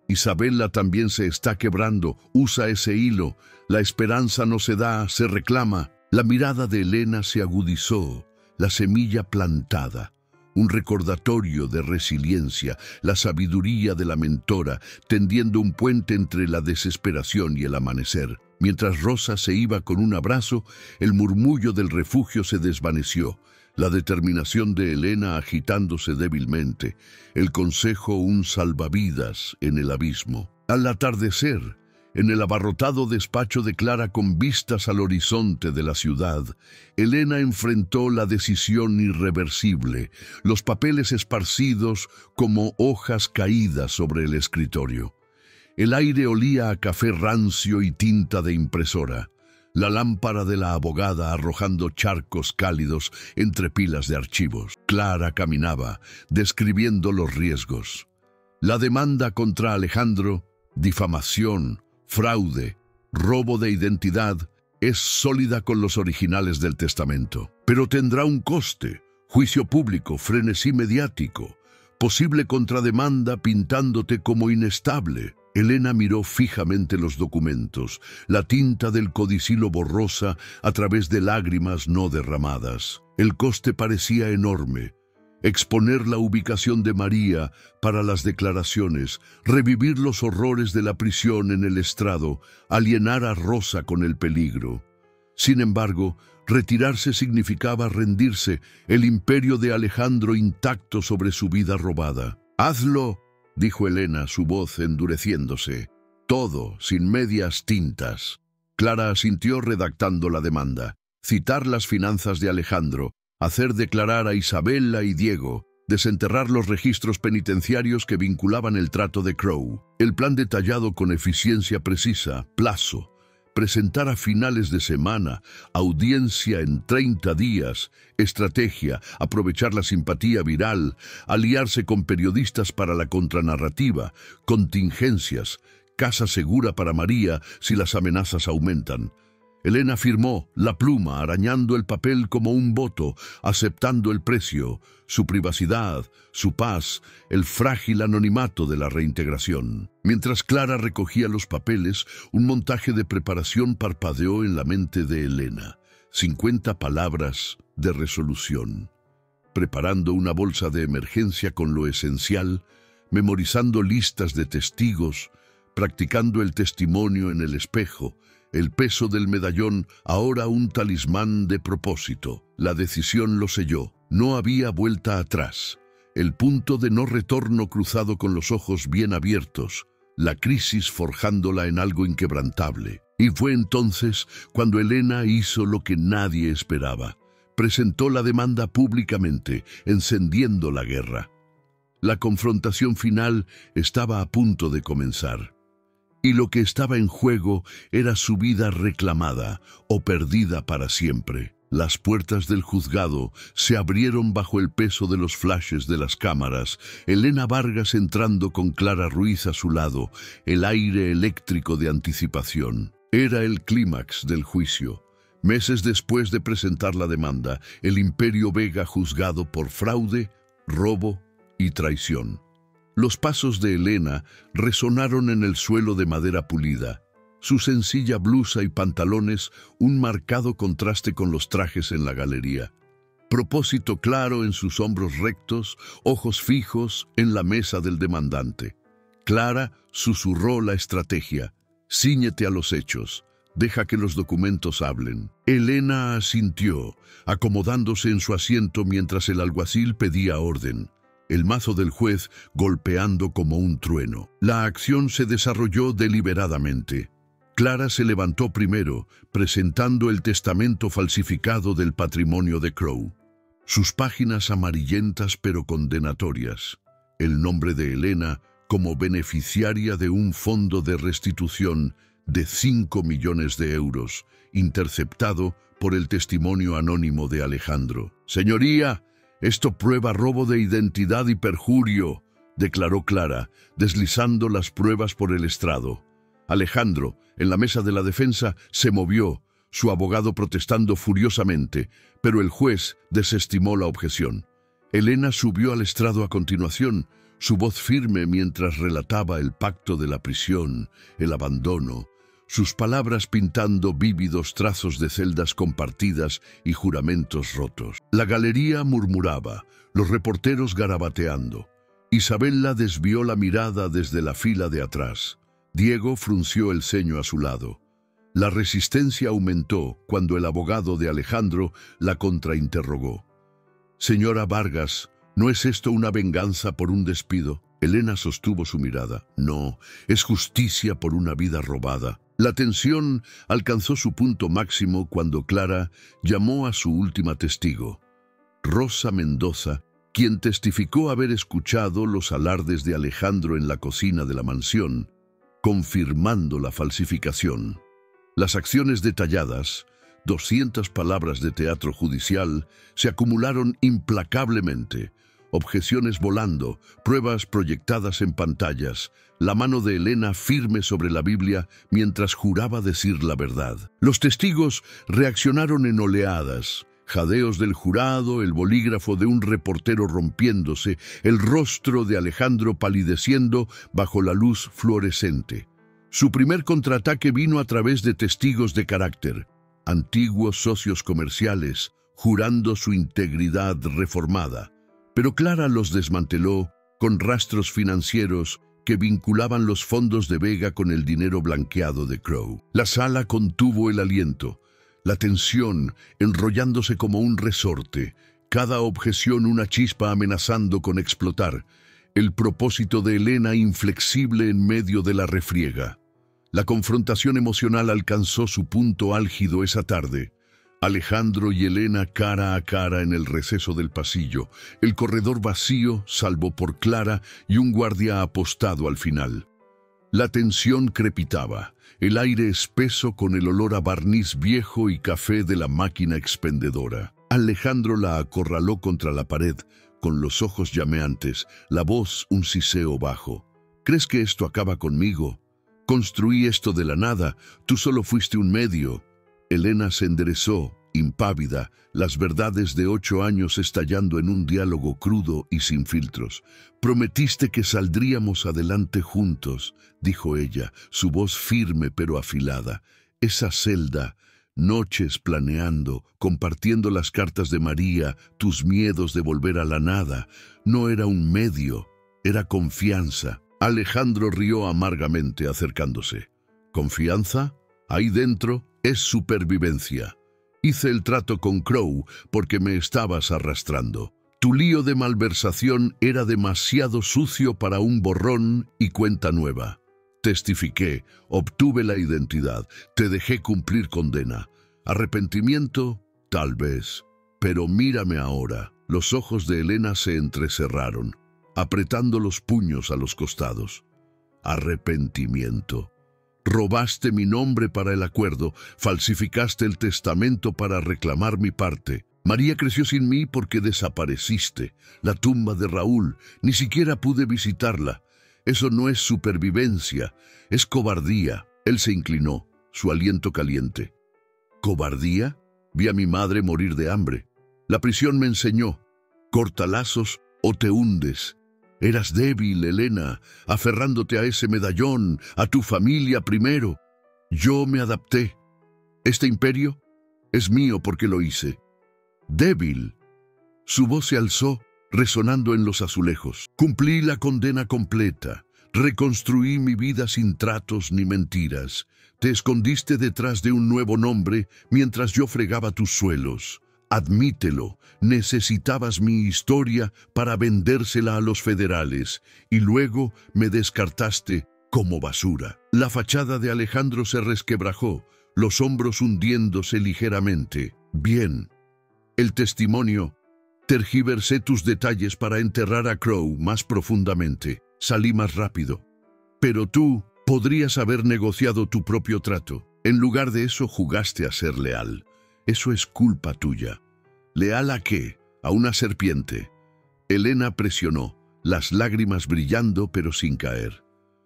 «Isabela también se está quebrando, usa ese hilo, la esperanza no se da, se reclama». La mirada de Elena se agudizó, la semilla plantada. Un recordatorio de resiliencia, la sabiduría de la mentora, tendiendo un puente entre la desesperación y el amanecer. Mientras Rosa se iba con un abrazo, el murmullo del refugio se desvaneció, la determinación de Elena agitándose débilmente, el consejo un salvavidas en el abismo. Al atardecer, en el abarrotado despacho de Clara con vistas al horizonte de la ciudad, Elena enfrentó la decisión irreversible, los papeles esparcidos como hojas caídas sobre el escritorio. El aire olía a café rancio y tinta de impresora, la lámpara de la abogada arrojando charcos cálidos entre pilas de archivos. Clara caminaba, describiendo los riesgos. La demanda contra Alejandro, difamación, fraude, robo de identidad, es sólida con los originales del testamento. Pero tendrá un coste, juicio público, frenesí mediático, posible contrademanda pintándote como inestable. Elena miró fijamente los documentos, la tinta del codicilo borrosa a través de lágrimas no derramadas. El coste parecía enorme. Exponer la ubicación de María para las declaraciones, revivir los horrores de la prisión en el estrado, alienar a Rosa con el peligro. Sin embargo, retirarse significaba rendirse, el imperio de Alejandro intacto sobre su vida robada. «Hazlo», dijo Elena, su voz endureciéndose. «Todo, sin medias tintas». Clara asintió redactando la demanda. Citar las finanzas de Alejandro, hacer declarar a Isabela y Diego, desenterrar los registros penitenciarios que vinculaban el trato de Crowe, el plan detallado con eficiencia precisa, plazo, presentar a finales de semana, audiencia en 30 días, estrategia, aprovechar la simpatía viral, aliarse con periodistas para la contranarrativa, contingencias, casa segura para María si las amenazas aumentan. Elena firmó, la pluma arañando el papel como un voto, aceptando el precio, su privacidad, su paz, el frágil anonimato de la reintegración. Mientras Clara recogía los papeles, un montaje de preparación parpadeó en la mente de Elena. 50 palabras de resolución. Preparando una bolsa de emergencia con lo esencial, memorizando listas de testigos, practicando el testimonio en el espejo, el peso del medallón, ahora un talismán de propósito. La decisión lo selló. No había vuelta atrás. El punto de no retorno cruzado con los ojos bien abiertos, la crisis forjándola en algo inquebrantable. Y fue entonces cuando Elena hizo lo que nadie esperaba. Presentó la demanda públicamente, encendiendo la guerra. La confrontación final estaba a punto de comenzar. y lo que estaba en juego era su vida reclamada o perdida para siempre. Las puertas del juzgado se abrieron bajo el peso de los flashes de las cámaras, Elena Vargas entrando con Clara Ruiz a su lado, el aire eléctrico de anticipación. Era el clímax del juicio. Meses después de presentar la demanda, el Imperio Vega juzgado por fraude, robo y traición. Los pasos de Elena resonaron en el suelo de madera pulida. Su sencilla blusa y pantalones, un marcado contraste con los trajes en la galería. Propósito claro en sus hombros rectos, ojos fijos en la mesa del demandante. Clara susurró la estrategia. Cíñete a los hechos. Deja que los documentos hablen. Elena asintió, acomodándose en su asiento mientras el alguacil pedía orden. El mazo del juez golpeando como un trueno. La acción se desarrolló deliberadamente. Clara se levantó primero, presentando el testamento falsificado del patrimonio de Crowe. Sus páginas amarillentas pero condenatorias. El nombre de Elena como beneficiaria de un fondo de restitución de 5 millones de euros, interceptado por el testimonio anónimo de Alejandro. «Señoría, esto prueba robo de identidad y perjurio», declaró Clara, deslizando las pruebas por el estrado. Alejandro, en la mesa de la defensa, se movió, su abogado protestando furiosamente, pero el juez desestimó la objeción. Elena subió al estrado a continuación, su voz firme mientras relataba el pacto de la prisión, el abandono, sus palabras pintando vívidos trazos de celdas compartidas y juramentos rotos. La galería murmuraba, los reporteros garabateando. Isabella desvió la mirada desde la fila de atrás. Diego frunció el ceño a su lado. La resistencia aumentó cuando el abogado de Alejandro la contrainterrogó. «Señora Vargas, ¿no es esto una venganza por un despido?» Elena sostuvo su mirada. «No, es justicia por una vida robada». La tensión alcanzó su punto máximo cuando Clara llamó a su última testigo, Rosa Mendoza, quien testificó haber escuchado los alardes de Alejandro en la cocina de la mansión, confirmando la falsificación. Las acciones detalladas, 200 palabras de teatro judicial, se acumularon implacablemente. Objeciones volando, pruebas proyectadas en pantallas, la mano de Elena firme sobre la Biblia mientras juraba decir la verdad. Los testigos reaccionaron en oleadas. Jadeos del jurado, el bolígrafo de un reportero rompiéndose, el rostro de Alejandro palideciendo bajo la luz fluorescente. Su primer contraataque vino a través de testigos de carácter, antiguos socios comerciales, jurando su integridad reformada. Pero Clara los desmanteló con rastros financieros que vinculaban los fondos de Vega con el dinero blanqueado de Crowe. La sala contuvo el aliento. La tensión, enrollándose como un resorte, cada objeción una chispa amenazando con explotar, el propósito de Elena inflexible en medio de la refriega. La confrontación emocional alcanzó su punto álgido esa tarde. Alejandro y Elena cara a cara en el receso del pasillo, el corredor vacío, salvo por Clara y un guardia apostado al final. La tensión crepitaba. El aire espeso con el olor a barniz viejo y café de la máquina expendedora. Alejandro la acorraló contra la pared, con los ojos llameantes, la voz un siseo bajo. «¿Crees que esto acaba conmigo? Construí esto de la nada, tú solo fuiste un medio». Elena se enderezó, impávida, las verdades de 8 años estallando en un diálogo crudo y sin filtros. «Prometiste que saldríamos adelante juntos», dijo ella, su voz firme pero afilada. «Esa celda, noches planeando, compartiendo las cartas de María, tus miedos de volver a la nada, no era un medio, era confianza». Alejandro rió amargamente acercándose. «¿Confianza? Ahí dentro es supervivencia. Hice el trato con Crowe porque me estabas arrastrando. Tu lío de malversación era demasiado sucio para un borrón y cuenta nueva. Testifiqué, obtuve la identidad, te dejé cumplir condena. Arrepentimiento, tal vez. Pero mírame ahora». Los ojos de Elena se entrecerraron, apretando los puños a los costados. «Arrepentimiento. Robaste mi nombre para el acuerdo, falsificaste el testamento para reclamar mi parte. María creció sin mí porque desapareciste. La tumba de Raúl, ni siquiera pude visitarla. Eso no es supervivencia, es cobardía. Él se inclinó, su aliento caliente. ¿Cobardía? Vi a mi madre morir de hambre. La prisión me enseñó. Corta lazos o te hundes. Eras débil, Elena, aferrándote a ese medallón, a tu familia primero. Yo me adapté. Este imperio es mío porque lo hice. Débil. Su voz se alzó, resonando en los azulejos. Cumplí la condena completa. Reconstruí mi vida sin tratos ni mentiras. Te escondiste detrás de un nuevo nombre mientras yo fregaba tus suelos. Admítelo, necesitabas mi historia para vendérsela a los federales y luego me descartaste como basura. La fachada de Alejandro se resquebrajó, los hombros hundiéndose ligeramente. Bien. El testimonio. Tergiversé tus detalles para enterrar a Crow más profundamente. Salí más rápido. Pero tú podrías haber negociado tu propio trato. En lugar de eso jugaste a ser leal. Eso es culpa tuya. ¿Leal a qué? A una serpiente. Elena presionó, las lágrimas brillando pero sin caer.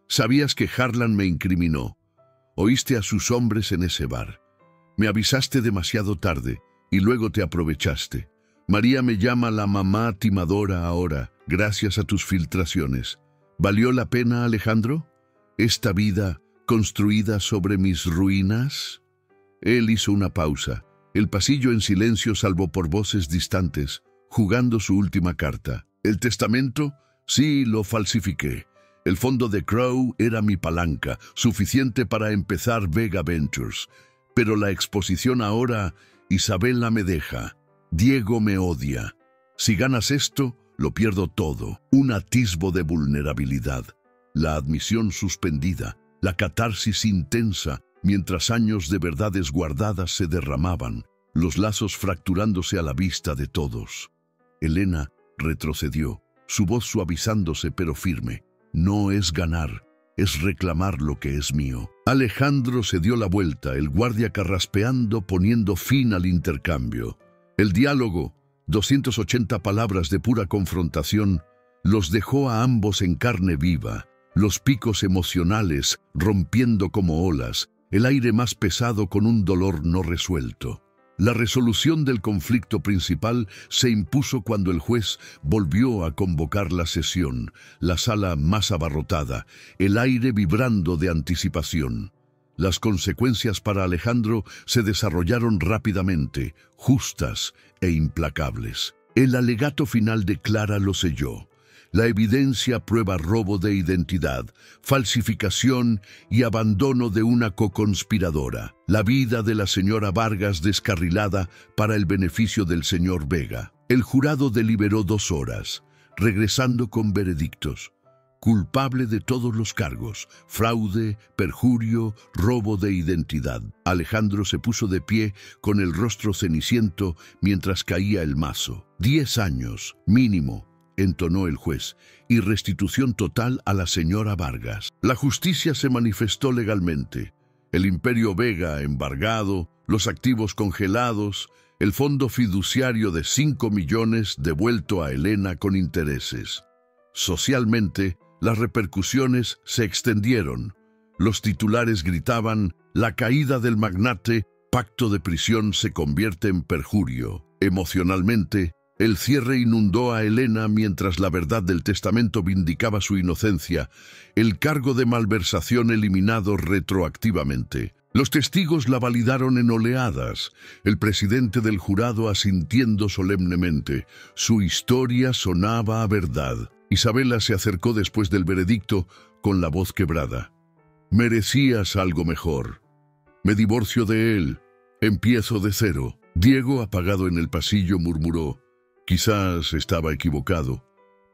Sabías que Harlan me incriminó. Oíste a sus hombres en ese bar. Me avisaste demasiado tarde y luego te aprovechaste. María me llama la mamá timadora ahora, gracias a tus filtraciones. ¿Valió la pena, Alejandro? ¿Esta vida construida sobre mis ruinas? Él hizo una pausa. El pasillo en silencio salvo por voces distantes, jugando su última carta. ¿El testamento? Sí, lo falsifiqué. El fondo de Crow era mi palanca, suficiente para empezar Vega Ventures. Pero la exposición ahora, Isabela me deja. Diego me odia. Si ganas esto, lo pierdo todo. Un atisbo de vulnerabilidad. La admisión suspendida, la catarsis intensa, mientras años de verdades guardadas se derramaban, los lazos fracturándose a la vista de todos. Elena retrocedió, su voz suavizándose pero firme. No es ganar, es reclamar lo que es mío. Alejandro se dio la vuelta, el guardia carraspeando, poniendo fin al intercambio. El diálogo, 280 palabras de pura confrontación, los dejó a ambos en carne viva, los picos emocionales rompiendo como olas, el aire más pesado con un dolor no resuelto. La resolución del conflicto principal se impuso cuando el juez volvió a convocar la sesión, la sala más abarrotada, el aire vibrando de anticipación. Las consecuencias para Alejandro se desarrollaron rápidamente, justas e implacables. El alegato final de Clara lo selló. La evidencia prueba robo de identidad, falsificación y abandono de una coconspiradora. La vida de la señora Vargas descarrilada para el beneficio del señor Vega. El jurado deliberó 2 horas, regresando con veredictos. Culpable de todos los cargos, fraude, perjurio, robo de identidad. Alejandro se puso de pie con el rostro ceniciento mientras caía el mazo. 10 años, mínimo, entonó el juez, y restitución total a la señora Vargas. La justicia se manifestó legalmente. El imperio Vega embargado, los activos congelados, el fondo fiduciario de 5 millones devuelto a Elena con intereses. Socialmente, las repercusiones se extendieron. Los titulares gritaban, la caída del magnate, pacto de prisión se convierte en perjurio. Emocionalmente, el cierre inundó a Elena mientras la verdad del testamento vindicaba su inocencia, el cargo de malversación eliminado retroactivamente. Los testigos la validaron en oleadas, el presidente del jurado asintiendo solemnemente. Su historia sonaba a verdad. Isabela se acercó después del veredicto con la voz quebrada. Merecías algo mejor. Me divorcio de él. Empiezo de cero. Diego, apagado en el pasillo, murmuró. Quizás estaba equivocado.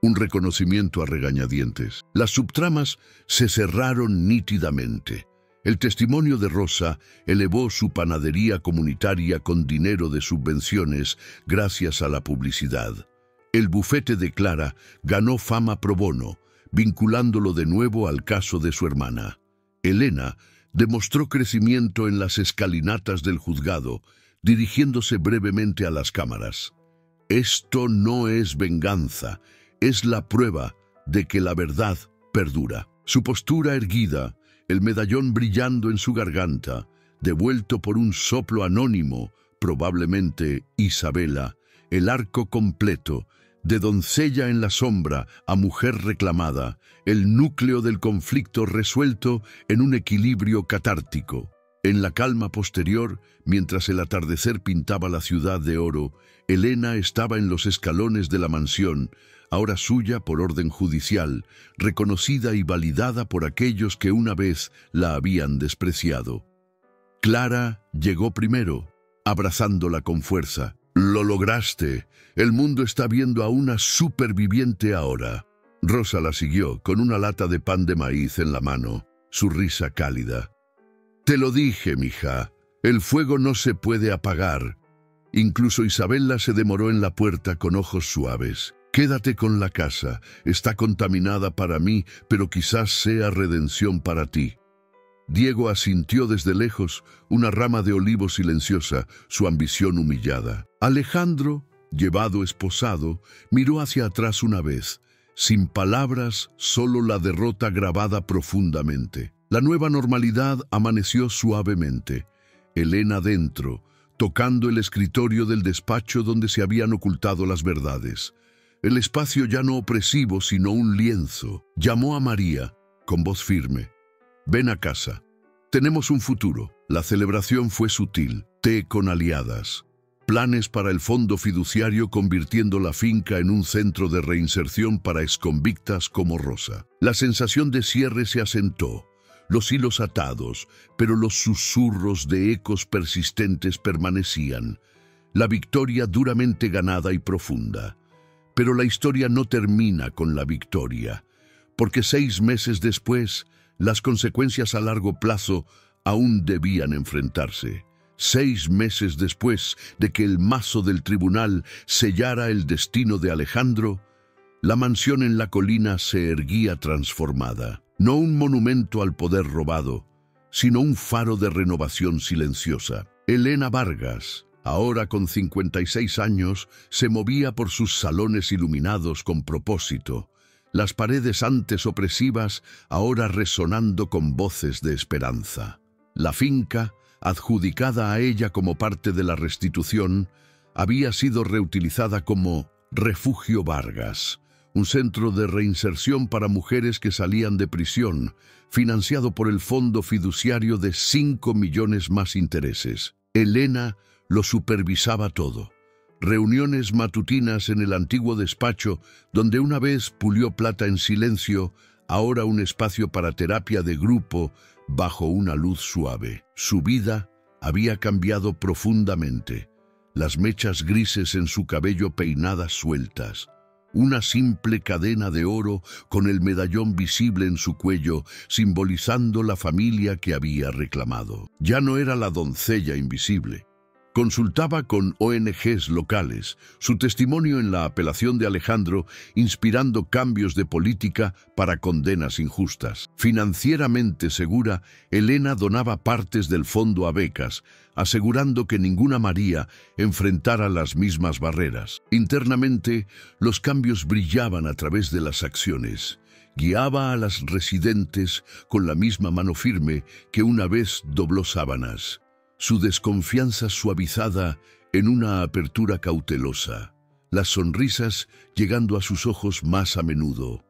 Un reconocimiento a regañadientes. Las subtramas se cerraron nítidamente. El testimonio de Rosa elevó su panadería comunitaria con dinero de subvenciones gracias a la publicidad. El bufete de Clara ganó fama pro bono, vinculándolo de nuevo al caso de su hermana. Elena demostró crecimiento en las escalinatas del juzgado, dirigiéndose brevemente a las cámaras. Esto no es venganza, es la prueba de que la verdad perdura. Su postura erguida, el medallón brillando en su garganta, devuelto por un soplo anónimo, probablemente Isabela, el arco completo, de doncella en la sombra a mujer reclamada, el núcleo del conflicto resuelto en un equilibrio catártico. En la calma posterior, mientras el atardecer pintaba la ciudad de oro, Helena estaba en los escalones de la mansión, ahora suya por orden judicial, reconocida y validada por aquellos que una vez la habían despreciado. Clara llegó primero, abrazándola con fuerza. «Lo lograste. El mundo está viendo a una superviviente ahora». Rosa la siguió, con una lata de pan de maíz en la mano, su risa cálida. «Te lo dije, mija. El fuego no se puede apagar». Incluso Isabela se demoró en la puerta con ojos suaves. «Quédate con la casa. Está contaminada para mí, pero quizás sea redención para ti». Diego asintió desde lejos, una rama de olivo silenciosa, su ambición humillada. Alejandro, llevado esposado, miró hacia atrás una vez, sin palabras, solo la derrota grabada profundamente. La nueva normalidad amaneció suavemente. Helena dentro, tocando el escritorio del despacho donde se habían ocultado las verdades. El espacio ya no opresivo, sino un lienzo. Llamó a María, con voz firme. «Ven a casa. Tenemos un futuro». La celebración fue sutil. Té con aliadas. Planes para el fondo fiduciario convirtiendo la finca en un centro de reinserción para exconvictas como Rosa. La sensación de cierre se asentó. Los hilos atados, pero los susurros de ecos persistentes permanecían. La victoria duramente ganada y profunda. Pero la historia no termina con la victoria, porque 6 meses después, las consecuencias a largo plazo aún debían enfrentarse. 6 meses después de que el mazo del tribunal sellara el destino de Alejandro, la mansión en la colina se erguía transformada. No un monumento al poder robado, sino un faro de renovación silenciosa. Helena Vargas, ahora con 56 años, se movía por sus salones iluminados con propósito, las paredes antes opresivas, ahora resonando con voces de esperanza. La finca, adjudicada a ella como parte de la restitución, había sido reutilizada como Refugio Vargas, un centro de reinserción para mujeres que salían de prisión, financiado por el fondo fiduciario de 5 millones más intereses. Helena lo supervisaba todo. Reuniones matutinas en el antiguo despacho, donde una vez pulió plata en silencio, ahora un espacio para terapia de grupo bajo una luz suave. Su vida había cambiado profundamente. Las mechas grises en su cabello peinadas sueltas. Una simple cadena de oro con el medallón visible en su cuello, simbolizando la familia que había reclamado. Ya no era la doncella invisible. Consultaba con ONGs locales, su testimonio en la apelación de Alejandro inspirando cambios de política para condenas injustas. Financieramente segura, Helena donaba partes del fondo a becas, asegurando que ninguna María enfrentara las mismas barreras. Internamente, los cambios brillaban a través de las acciones. Guiaba a las residentes con la misma mano firme que una vez dobló sábanas. Su desconfianza suavizada en una apertura cautelosa, las sonrisas llegando a sus ojos más a menudo.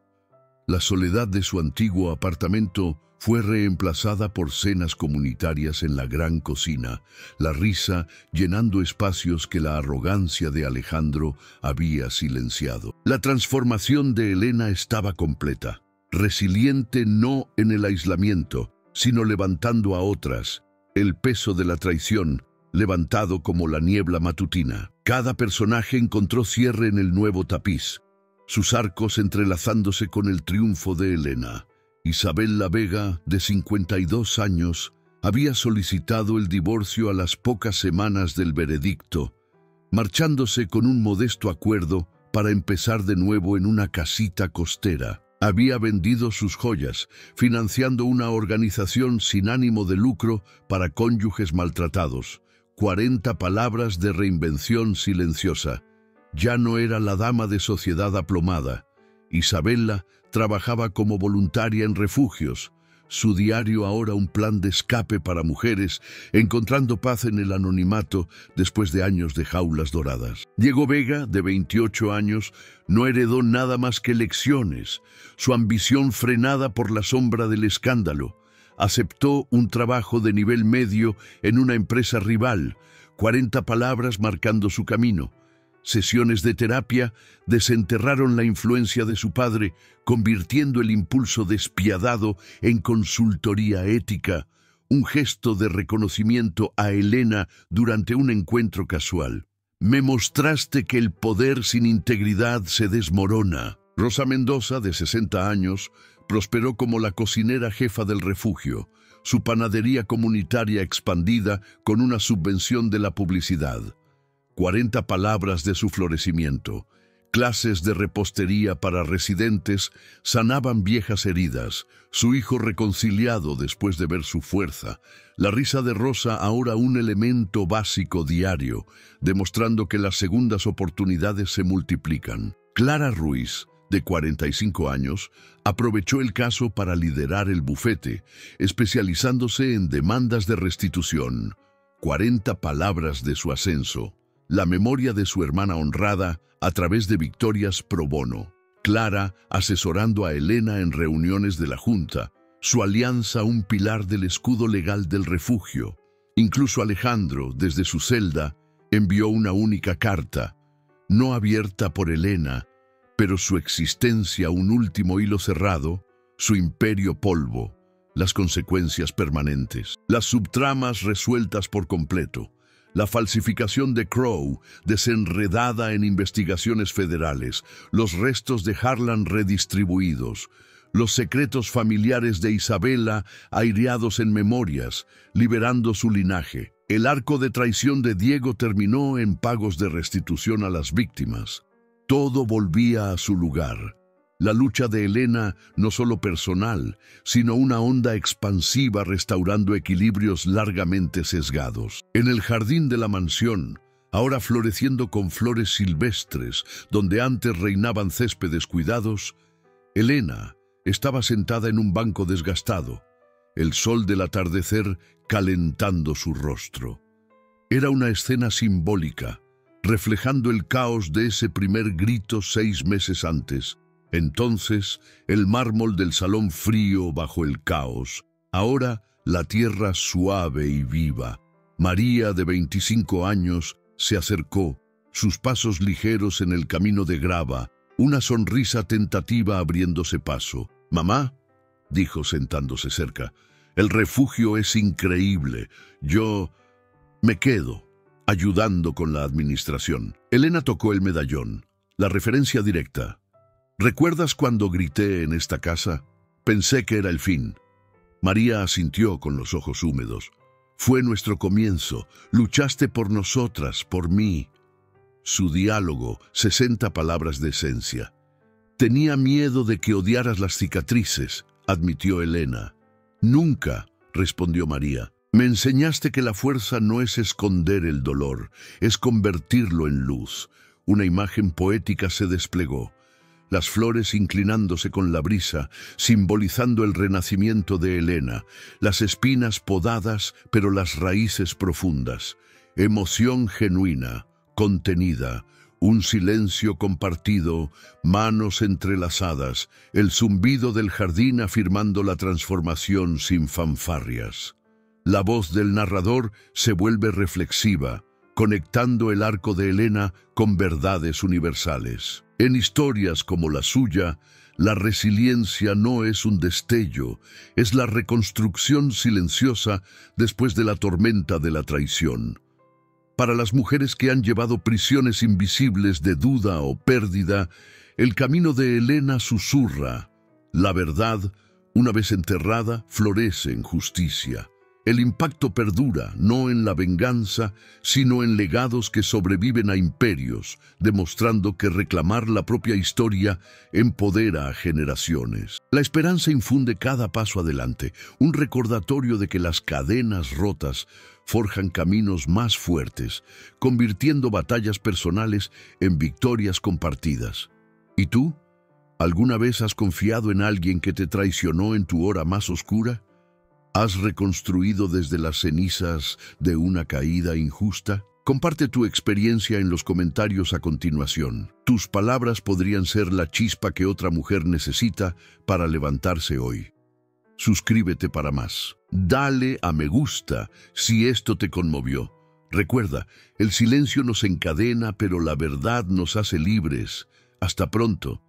La soledad de su antiguo apartamento fue reemplazada por cenas comunitarias en la gran cocina, la risa llenando espacios que la arrogancia de Alejandro había silenciado. La transformación de Helena estaba completa, resiliente no en el aislamiento, sino levantando a otras, el peso de la traición, levantado como la niebla matutina. Cada personaje encontró cierre en el nuevo tapiz, sus arcos entrelazándose con el triunfo de Helena. Isabel La Vega, de 52 años, había solicitado el divorcio a las pocas semanas del veredicto, marchándose con un modesto acuerdo para empezar de nuevo en una casita costera. Había vendido sus joyas, financiando una organización sin ánimo de lucro para cónyuges maltratados. 40 palabras de reinvención silenciosa. Ya no era la dama de sociedad aplomada. Isabella trabajaba como voluntaria en refugios. Su diario ahora un plan de escape para mujeres, encontrando paz en el anonimato después de años de jaulas doradas. Diego Vega, de 28 años, no heredó nada más que lecciones. Su ambición frenada por la sombra del escándalo. Aceptó un trabajo de nivel medio en una empresa rival, 40 palabras marcando su camino. Sesiones de terapia desenterraron la influencia de su padre, convirtiendo el impulso despiadado en consultoría ética, un gesto de reconocimiento a Elena durante un encuentro casual. Me mostraste que el poder sin integridad se desmorona. Rosa Mendoza, de 60 años, prosperó como la cocinera jefa del refugio, su panadería comunitaria expandida con una subvención de la publicidad. 40 palabras de su florecimiento. Clases de repostería para residentes sanaban viejas heridas. Su hijo reconciliado después de ver su fuerza. La risa de Rosa ahora un elemento básico diario, demostrando que las segundas oportunidades se multiplican. Clara Ruiz, de 45 años, aprovechó el caso para liderar el bufete, especializándose en demandas de restitución. 40 palabras de su ascenso. La memoria de su hermana honrada a través de victorias pro bono. Clara asesorando a Elena en reuniones de la Junta. Su alianza un pilar del escudo legal del refugio. Incluso Alejandro, desde su celda, envió una única carta, no abierta por Elena, pero su existencia un último hilo cerrado, su imperio polvo, las consecuencias permanentes. Las subtramas resueltas por completo. La falsificación de Crowe, desenredada en investigaciones federales, los restos de Harlan redistribuidos, los secretos familiares de Isabella aireados en memorias, liberando su linaje. El arco de traición de Diego terminó en pagos de restitución a las víctimas. Todo volvía a su lugar. La lucha de Elena, no solo personal, sino una onda expansiva restaurando equilibrios largamente sesgados. En el jardín de la mansión, ahora floreciendo con flores silvestres, donde antes reinaban céspedes cuidados, Elena estaba sentada en un banco desgastado, el sol del atardecer calentando su rostro. Era una escena simbólica, reflejando el caos de ese primer grito 6 meses antes. Entonces, el mármol del salón frío bajo el caos. Ahora, la tierra suave y viva. María, de 25 años, se acercó, sus pasos ligeros en el camino de grava, una sonrisa tentativa abriéndose paso. «Mamá», dijo sentándose cerca, «el refugio es increíble. Yo me quedo, ayudando con la administración». Elena tocó el medallón, la referencia directa. «¿Recuerdas cuando grité en esta casa? Pensé que era el fin». María asintió con los ojos húmedos. «Fue nuestro comienzo. Luchaste por nosotras, por mí». Su diálogo, 60 palabras de esencia. «Tenía miedo de que odiaras las cicatrices», admitió Elena. «Nunca», respondió María. «Me enseñaste que la fuerza no es esconder el dolor, es convertirlo en luz». Una imagen poética se desplegó. Las flores inclinándose con la brisa, simbolizando el renacimiento de Elena, las espinas podadas, pero las raíces profundas. Emoción genuina, contenida, un silencio compartido, manos entrelazadas, el zumbido del jardín afirmando la transformación sin fanfarrias. La voz del narrador se vuelve reflexiva, conectando el arco de Elena con verdades universales. En historias como la suya, la resiliencia no es un destello, es la reconstrucción silenciosa después de la tormenta de la traición. Para las mujeres que han llevado prisiones invisibles de duda o pérdida, el camino de Elena susurra. La verdad, una vez enterrada, florece en justicia. El impacto perdura, no en la venganza, sino en legados que sobreviven a imperios, demostrando que reclamar la propia historia empodera a generaciones. La esperanza infunde cada paso adelante, un recordatorio de que las cadenas rotas forjan caminos más fuertes, convirtiendo batallas personales en victorias compartidas. ¿Y tú? ¿Alguna vez has confiado en alguien que te traicionó en tu hora más oscura? ¿Has reconstruido desde las cenizas de una caída injusta? Comparte tu experiencia en los comentarios a continuación. Tus palabras podrían ser la chispa que otra mujer necesita para levantarse hoy. Suscríbete para más. Dale a me gusta si esto te conmovió. Recuerda, el silencio nos encadena, pero la verdad nos hace libres. Hasta pronto.